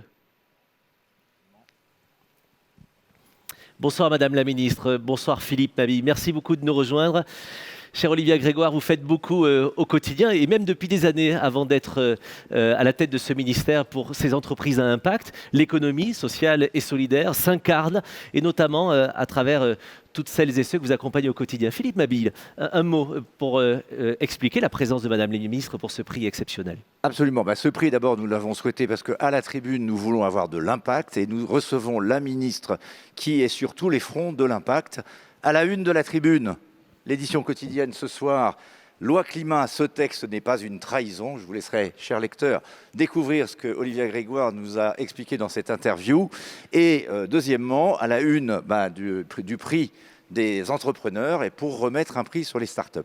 Speaker 1: Bonsoir Madame la Ministre, bonsoir Philippe Mabille, merci beaucoup de nous rejoindre. Chère Olivia Grégoire, vous faites beaucoup au quotidien et même depuis des années avant d'être à la tête de ce ministère pour ces entreprises à impact. L'économie sociale et solidaire s'incarne et notamment à travers toutes celles et ceux que vous accompagnez au quotidien. Philippe Mabille, un mot pour expliquer la présence de Madame la Ministre pour ce prix exceptionnel.
Speaker 19: Absolument. Ce prix, d'abord, nous l'avons souhaité parce qu'à la tribune, nous voulons avoir de l'impact et nous recevons la ministre qui est sur tous les fronts de l'impact. À la une de la tribune, l'édition quotidienne ce soir, loi climat, ce texte n'est pas une trahison. Je vous laisserai, chers lecteurs, découvrir ce que Olivia Grégoire nous a expliqué dans cette interview. Et deuxièmement, à la une du prix des entrepreneurs et pour remettre un prix sur les startups.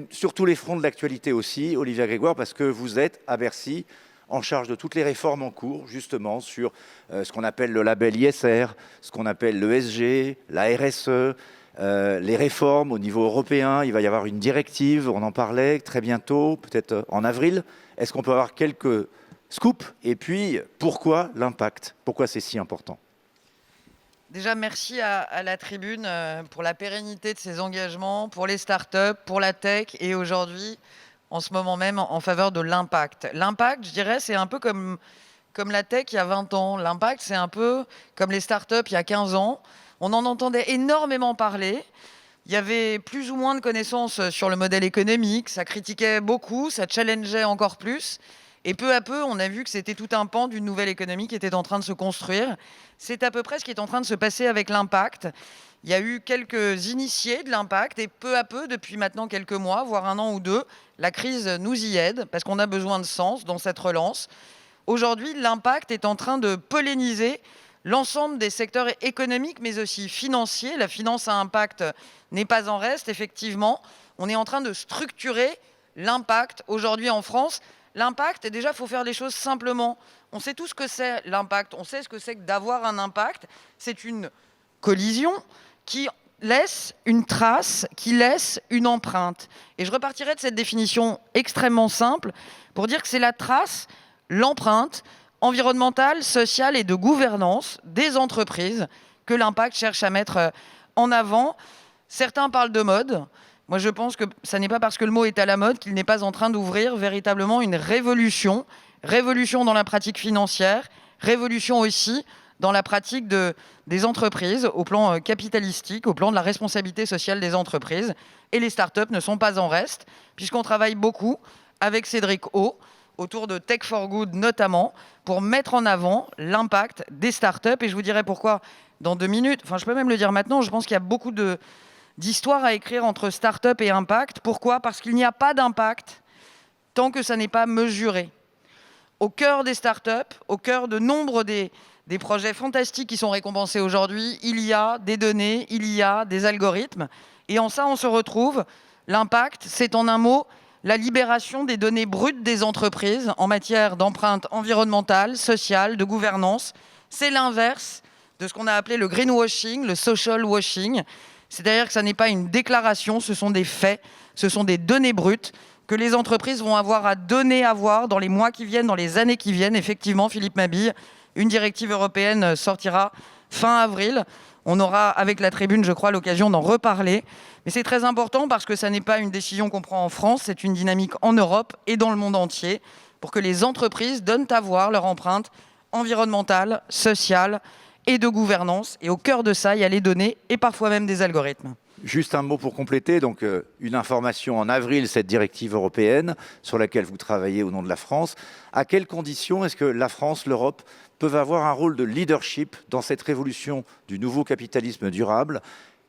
Speaker 19: Sur tous les fronts de l'actualité aussi, Olivia Grégoire, parce que vous êtes à Bercy en charge de toutes les réformes en cours, justement, sur ce qu'on appelle le label ISR, ce qu'on appelle l'ESG, la RSE, les réformes au niveau européen. Il va y avoir une directive, on en parlait très bientôt, peut-être en avril. Est-ce qu'on peut avoir quelques scoops? Et puis, pourquoi l'impact? Pourquoi c'est si important?
Speaker 20: Déjà, merci à la tribune pour la pérennité de ces engagements, pour les startups, pour la tech et aujourd'hui, en ce moment même, en faveur de l'impact. L'impact, je dirais, c'est un peu comme la tech il y a 20 ans. L'impact, c'est un peu comme les startups il y a 15 ans. On en entendait énormément parler. Il y avait plus ou moins de connaissances sur le modèle économique. Ça critiquait beaucoup, ça challengeait encore plus. Et peu à peu, on a vu que c'était tout un pan d'une nouvelle économie qui était en train de se construire. C'est à peu près ce qui est en train de se passer avec l'impact. Il y a eu quelques initiés de l'impact et peu à peu, depuis maintenant quelques mois, voire 1 an ou 2, la crise nous y aide parce qu'on a besoin de sens dans cette relance. Aujourd'hui, l'impact est en train de polliniser l'ensemble des secteurs économiques, mais aussi financiers. La finance à impact n'est pas en reste, effectivement. On est en train de structurer l'impact aujourd'hui en France. L'impact, déjà, il faut faire les choses simplement. On sait tout ce que c'est l'impact. On sait ce que c'est que d'avoir un impact. C'est une collision qui laisse une trace, qui laisse une empreinte. Et je repartirai de cette définition extrêmement simple pour dire que c'est la trace, l'empreinte environnementale, sociale et de gouvernance des entreprises que l'impact cherche à mettre en avant. Certains parlent de mode. Moi, je pense que ça n'est pas parce que le mot est à la mode qu'il n'est pas en train d'ouvrir véritablement une révolution. Révolution dans la pratique financière, révolution aussi dans la pratique des entreprises, au plan capitalistique, au plan de la responsabilité sociale des entreprises. Et les startups ne sont pas en reste, puisqu'on travaille beaucoup avec Cédric O, autour de Tech for Good notamment, pour mettre en avant l'impact des startups. Et je vous dirai pourquoi dans 2 minutes. Enfin, je peux même le dire maintenant, je pense qu'il y a beaucoup d'histoires à écrire entre start-up et impact. Pourquoi ? Parce qu'il n'y a pas d'impact tant que ça n'est pas mesuré. Au cœur des start-up, au cœur de nombre des projets fantastiques qui sont récompensés aujourd'hui, il y a des données, il y a des algorithmes. Et en ça, on se retrouve. L'impact, c'est en un mot la libération des données brutes des entreprises en matière d'empreinte environnementale, sociale, de gouvernance. C'est l'inverse de ce qu'on a appelé le greenwashing, le social washing. C'est-à-dire que ça n'est pas une déclaration, ce sont des faits, ce sont des données brutes que les entreprises vont avoir à donner à voir dans les mois qui viennent, dans les années qui viennent. Effectivement, Philippe Mabille, une directive européenne sortira fin avril. On aura, avec la tribune, je crois, l'occasion d'en reparler. Mais c'est très important parce que ça n'est pas une décision qu'on prend en France, c'est une dynamique en Europe et dans le monde entier pour que les entreprises donnent à voir leur empreinte environnementale, sociale et de gouvernance. Et au cœur de ça, il y a les données et parfois même des algorithmes.
Speaker 19: Juste un mot pour compléter, donc une information en avril, cette directive européenne sur laquelle vous travaillez au nom de la France. À quelles conditions est-ce que la France, l'Europe, peuvent avoir un rôle de leadership dans cette révolution du nouveau capitalisme durable ?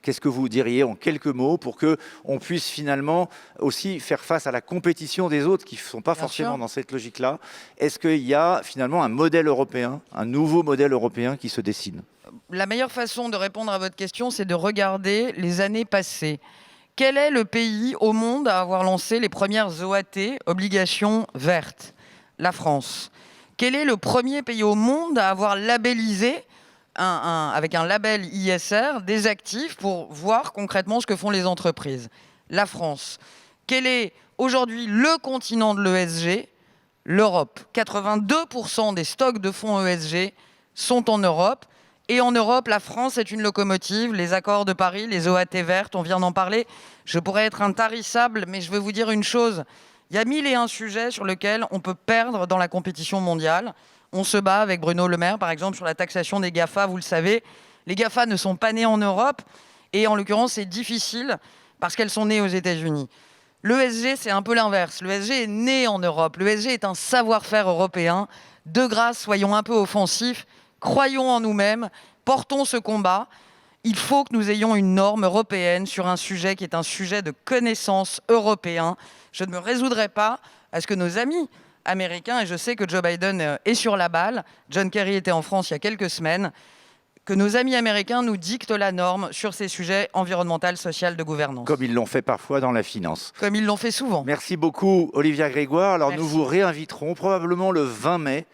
Speaker 19: Qu'est-ce que vous diriez en quelques mots pour qu'on puisse finalement aussi faire face à la compétition des autres qui ne sont pas forcément dans cette logique-là ? Est-ce qu'il y a finalement un modèle européen, un nouveau modèle européen qui se dessine ?
Speaker 20: La meilleure façon de répondre à votre question, c'est de regarder les années passées. Quel est le pays au monde à avoir lancé les premières OAT, obligations vertes ? La France. Quel est le premier pays au monde à avoir labellisé avec un label ISR des actifs pour voir concrètement ce que font les entreprises ? La France. Quel est aujourd'hui le continent de l'ESG ? L'Europe. 82% des stocks de fonds ESG sont en Europe. Et en Europe, la France est une locomotive. Les accords de Paris, les OAT vertes, on vient d'en parler. Je pourrais être intarissable, mais je veux vous dire une chose. Il y a 1001 sujets sur lesquels on peut perdre dans la compétition mondiale. On se bat avec Bruno Le Maire, par exemple, sur la taxation des GAFA, vous le savez. Les GAFA ne sont pas nées en Europe. Et en l'occurrence, c'est difficile parce qu'elles sont nées aux États-Unis. L'ESG, c'est un peu l'inverse. L'ESG est né en Europe. L'ESG est un savoir-faire européen. De grâce, soyons un peu offensifs. Croyons en nous-mêmes, portons ce combat. Il faut que nous ayons une norme européenne sur un sujet qui est un sujet de connaissance européen. Je ne me résoudrai pas à ce que nos amis américains, et je sais que Joe Biden est sur la balle, John Kerry était en France il y a quelques semaines, que nos amis américains nous dictent la norme sur ces sujets environnementaux, sociaux, de gouvernance.
Speaker 19: Comme ils l'ont fait parfois dans la finance.
Speaker 20: Comme ils l'ont fait souvent.
Speaker 19: Merci beaucoup, Olivia Grégoire. Alors
Speaker 20: Merci.
Speaker 19: nous vous réinviterons probablement le 20 mai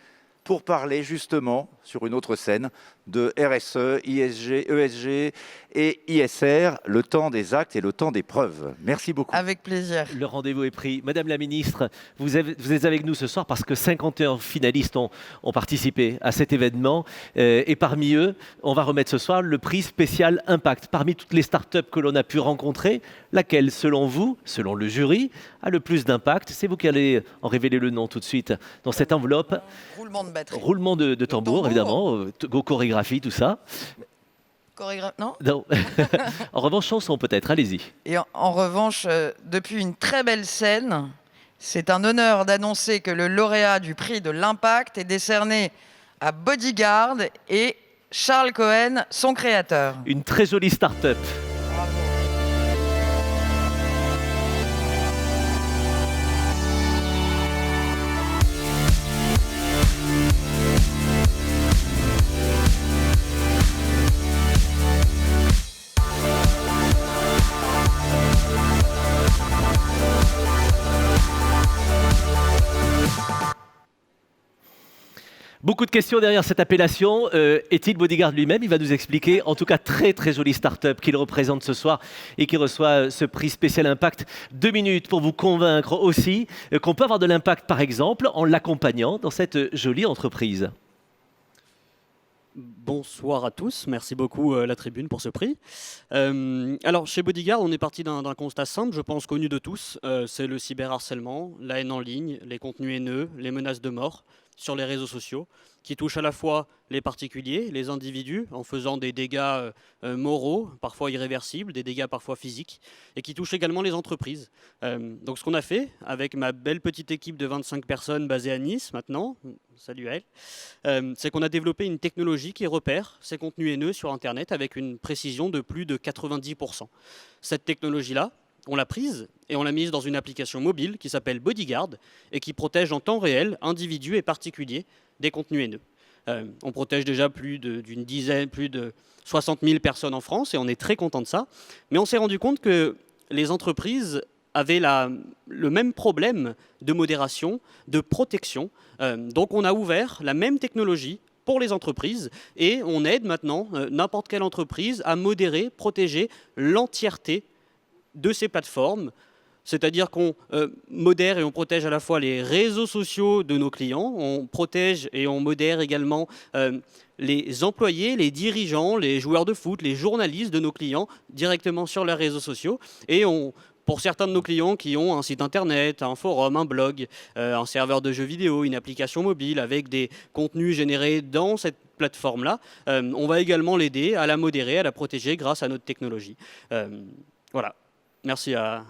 Speaker 19: pour parler justement sur une autre scène de RSE, ISG, ESG et ISR, le temps des actes et le temps des preuves. Merci beaucoup.
Speaker 20: Avec plaisir.
Speaker 1: Le rendez-vous est pris. Madame la ministre, vous êtes avec nous ce soir parce que 51 finalistes ont participé à cet événement. Et parmi eux, on va remettre ce soir le prix spécial Impact. Parmi toutes les startups que l'on a pu rencontrer, laquelle, selon vous, selon le jury, a le plus d'impact? C'est vous qui allez en révéler le nom tout de suite dans cette enveloppe.
Speaker 20: Roulement de batterie.
Speaker 1: Roulement de tambour, évidemment. Chorégraphie, tout ça.
Speaker 20: Non.
Speaker 1: En revanche, chanson peut-être, allez-y.
Speaker 20: Et en revanche, depuis une très belle scène, c'est un honneur d'annoncer que le lauréat du prix de l'Impact est décerné à Bodyguard et Charles Cohen, son créateur.
Speaker 1: Une très jolie start-up. Beaucoup Beaucoup de questions derrière cette appellation. Est-il bodyguard lui-même? Il va nous expliquer. En tout cas, très très jolie start-up qu'il représente ce soir et qui reçoit ce prix spécial Impact. 2 minutes pour vous convaincre aussi qu'on peut avoir de l'impact, par exemple, en l'accompagnant dans cette jolie entreprise.
Speaker 21: Bonsoir à tous, merci beaucoup la Tribune pour ce prix. Alors chez Bodyguard, on est parti d'un constat simple, je pense connu de tous, c'est le cyberharcèlement, la haine en ligne, les contenus haineux, les menaces de mort sur les réseaux sociaux, qui touchent à la fois les particuliers, les individus, en faisant des dégâts moraux, parfois irréversibles, des dégâts parfois physiques, et qui touchent également les entreprises. Donc ce qu'on a fait, avec ma belle petite équipe de 25 personnes basée à Nice maintenant, salut à elle, c'est qu'on a développé une technologie qui repère ces contenus haineux sur Internet avec une précision de plus de 90%. Cette technologie-là, on l'a prise et on l'a mise dans une application mobile qui s'appelle Bodyguard et qui protège en temps réel individus et particuliers des contenus haineux. On protège déjà plus de 60 000 personnes en France et on est très content de ça. Mais on s'est rendu compte que les entreprises avaient le même problème de modération, de protection. Donc on a ouvert la même technologie pour les entreprises et on aide maintenant n'importe quelle entreprise à modérer, protéger l'entièreté de ces plateformes, c'est-à-dire qu'on modère et on protège à la fois les réseaux sociaux de nos clients, on protège et on modère également les employés, les dirigeants, les joueurs de foot, les journalistes de nos clients directement sur leurs réseaux sociaux et pour certains de nos clients qui ont un site internet, un forum, un blog, un serveur de jeux vidéo, une application mobile avec des contenus générés dans cette plateforme-là, on va également l'aider à la modérer, à la protéger grâce à notre technologie. Voilà. Merci à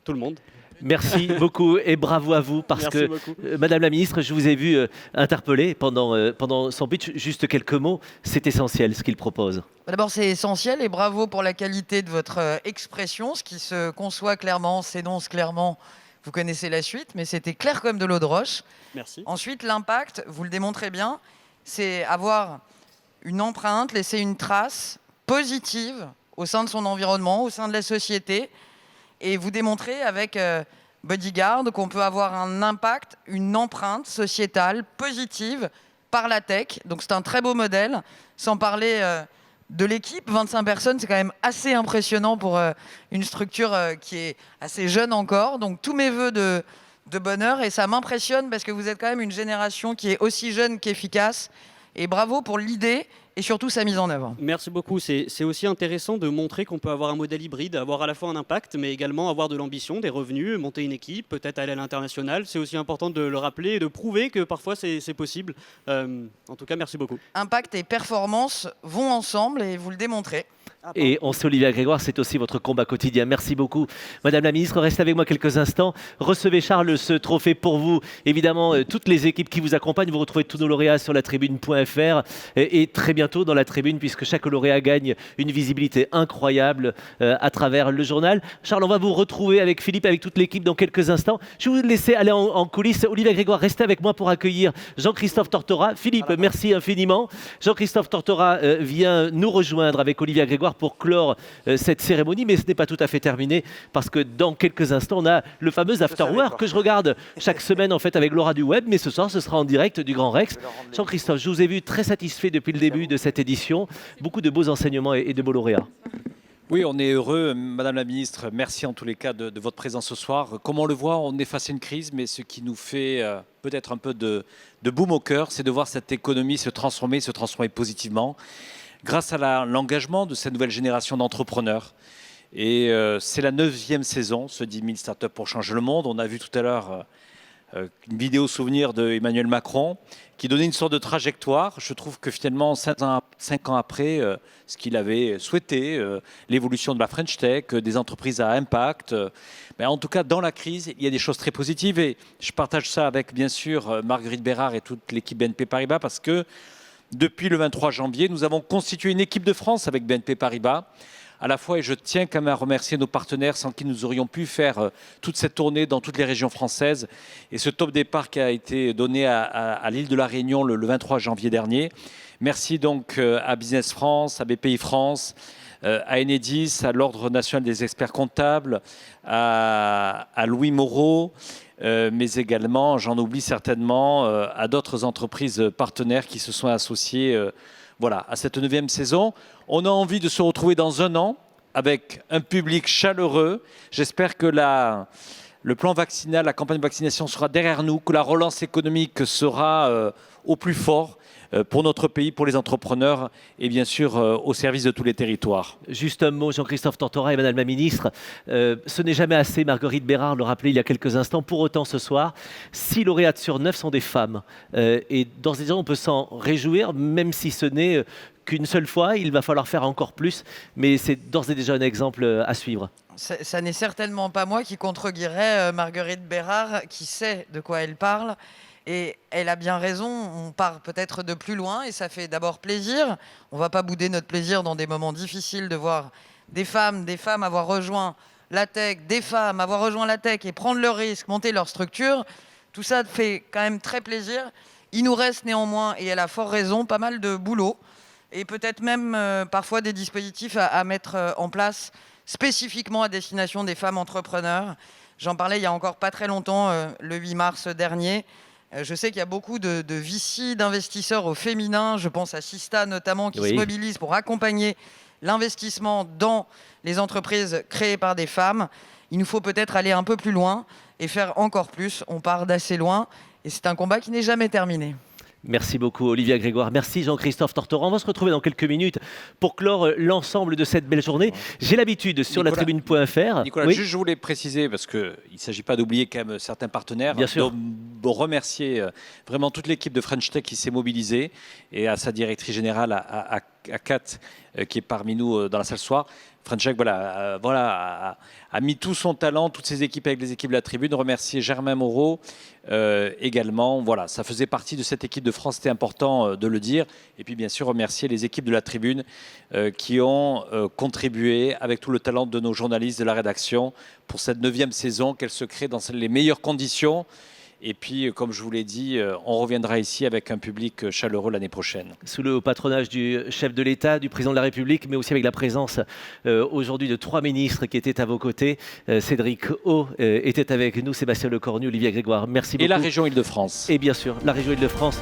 Speaker 21: tout le monde.
Speaker 1: Merci beaucoup et bravo à vous parce
Speaker 21: Merci
Speaker 1: que,
Speaker 21: beaucoup.
Speaker 1: Madame la Ministre, je vous ai vu interpeller pendant son pitch. Juste quelques mots, c'est essentiel ce qu'il propose.
Speaker 20: D'abord, c'est essentiel et bravo pour la qualité de votre expression. Ce qui se conçoit clairement, s'énonce clairement. Vous connaissez la suite, mais c'était clair comme de l'eau de roche.
Speaker 21: Merci.
Speaker 20: Ensuite, l'impact, vous le démontrez bien, c'est avoir une empreinte, laisser une trace positive au sein de son environnement, au sein de la société. Et vous démontrez avec Bodyguard qu'on peut avoir un impact, une empreinte sociétale positive par la tech. Donc c'est un très beau modèle. Sans parler de l'équipe, 25 personnes, c'est quand même assez impressionnant pour une structure qui est assez jeune encore. Donc tous mes voeux de bonheur. Et ça m'impressionne parce que vous êtes quand même une génération qui est aussi jeune qu'efficace. Et bravo pour l'idée et surtout sa mise en œuvre.
Speaker 21: Merci beaucoup. C'est aussi intéressant de montrer qu'on peut avoir un modèle hybride, avoir à la fois un impact, mais également avoir de l'ambition, des revenus, monter une équipe, peut-être aller à l'international. C'est aussi important de le rappeler et de prouver que parfois c'est possible. En tout cas, merci beaucoup.
Speaker 20: Impact et performance vont ensemble et vous le démontrez.
Speaker 1: Et on sait, Olivia Grégoire, c'est aussi votre combat quotidien. Merci beaucoup. Madame la Ministre, restez avec moi quelques instants. Recevez, Charles, ce trophée pour vous. Évidemment, toutes les équipes qui vous accompagnent, vous retrouvez tous nos lauréats sur latribune.fr et très bientôt dans la Tribune, puisque chaque lauréat gagne une visibilité incroyable à travers le journal. Charles, on va vous retrouver avec Philippe, avec toute l'équipe dans quelques instants. Je vais vous laisser aller en coulisses. Olivia Grégoire, restez avec moi pour accueillir Jean-Christophe Tortora. Philippe, merci infiniment. Jean-Christophe Tortora vient nous rejoindre avec Olivia Grégoire pour clore cette cérémonie, mais ce n'est pas tout à fait terminé parce que dans quelques instants, on a le fameux After Work que je regarde chaque semaine en fait avec Laura du Web, mais ce soir, ce sera en direct du Grand Rex. Jean-Christophe, je vous ai vu très satisfait depuis le début de cette édition. Beaucoup de beaux enseignements et de beaux lauréats.
Speaker 2: Oui, on est heureux, Madame la Ministre. Merci en tous les cas de votre présence ce soir. Comme on le voit, on est face à une crise, mais ce qui nous fait peut-être un peu de baume au cœur, c'est de voir cette économie se transformer positivement grâce à l'engagement de cette nouvelle génération d'entrepreneurs. Et c'est la 9e saison, ce 10 000 startups pour changer le monde. On a vu tout à l'heure une vidéo souvenir d'Emmanuel Macron qui donnait une sorte de trajectoire. Je trouve que finalement, 5 ans après, ce qu'il avait souhaité, l'évolution de la French Tech, des entreprises à impact, en tout cas, dans la crise, il y a des choses très positives. Et je partage ça avec, bien sûr, Marguerite Bérard et toute l'équipe BNP Paribas parce que depuis le 23 janvier, nous avons constitué une équipe de France avec BNP Paribas. À la fois, et je tiens quand même à remercier nos partenaires sans qui nous aurions pu faire toute cette tournée dans toutes les régions françaises. Et ce top départ qui a été donné à l'île de la Réunion le 23 janvier dernier. Merci donc à Business France, à BPI France, à Enedis, à l'Ordre national des experts comptables, à Louis Moreau, mais également, j'en oublie certainement, à d'autres entreprises partenaires qui se sont associées voilà, à cette 9e saison. On a envie de se retrouver dans 1 an avec un public chaleureux. J'espère que le plan vaccinal, la campagne de vaccination sera derrière nous, que la relance économique sera au plus fort pour notre pays, pour les entrepreneurs et bien sûr au service de tous les territoires.
Speaker 1: Juste un mot, Jean-Christophe Tortora et Madame la Ministre. Ce n'est jamais assez, Marguerite Bérard le rappelait il y a quelques instants. Pour autant, ce soir, 6 lauréates sur 9 sont des femmes. Et d'ores et déjà, on peut s'en réjouir, même si ce n'est qu'une seule fois. Il va falloir faire encore plus, mais c'est d'ores et déjà un exemple à suivre.
Speaker 20: Ça n'est certainement pas moi qui contreguirais Marguerite Bérard, qui sait de quoi elle parle. Et elle a bien raison, on part peut-être de plus loin et ça fait d'abord plaisir. On ne va pas bouder notre plaisir dans des moments difficiles de voir des femmes avoir rejoint la tech, des femmes avoir rejoint la tech et prendre le risque, monter leur structure. Tout ça fait quand même très plaisir. Il nous reste néanmoins, et elle a fort raison, pas mal de boulot et peut-être même parfois des dispositifs à mettre en place spécifiquement à destination des femmes entrepreneurs. J'en parlais il y a encore pas très longtemps, le 8 mars dernier. Je sais qu'il y a beaucoup de VC, d'investisseurs au féminin, je pense à Sista notamment, qui se mobilisent pour accompagner l'investissement dans les entreprises créées par des femmes. Il nous faut peut-être aller un peu plus loin et faire encore plus. On part d'assez loin et c'est un combat qui n'est jamais terminé.
Speaker 1: Merci beaucoup Olivia Grégoire, merci Jean-Christophe Tortora. On va se retrouver dans quelques minutes pour clore l'ensemble de cette belle journée. J'ai l'habitude sur latribune.fr.
Speaker 2: Nicolas, juste, je voulais préciser, parce qu'il ne s'agit pas d'oublier quand même certains partenaires,
Speaker 1: bien sûr,
Speaker 2: de remercier vraiment toute l'équipe de French Tech qui s'est mobilisée et à sa directrice générale, à Kat, qui est parmi nous dans la salle ce soir. French Tech a mis tout son talent, toutes ses équipes avec les équipes de la Tribune. Remercier Germain Moreau également. Voilà, ça faisait partie de cette équipe de France, c'était important de le dire. Et puis bien sûr remercier les équipes de la Tribune qui ont contribué avec tout le talent de nos journalistes de la rédaction pour cette 9e saison, qu'elle se crée dans les meilleures conditions. Et puis, comme je vous l'ai dit, on reviendra ici avec un public chaleureux l'année prochaine.
Speaker 1: Sous le patronage du chef de l'État, du président de la République, mais aussi avec la présence aujourd'hui de 3 ministres qui étaient à vos côtés. Cédric O était avec nous, Sébastien Lecornu, Olivier Grégoire. Merci beaucoup.
Speaker 2: Et la région Île-de-France.
Speaker 1: Et bien sûr, la région Île-de-France.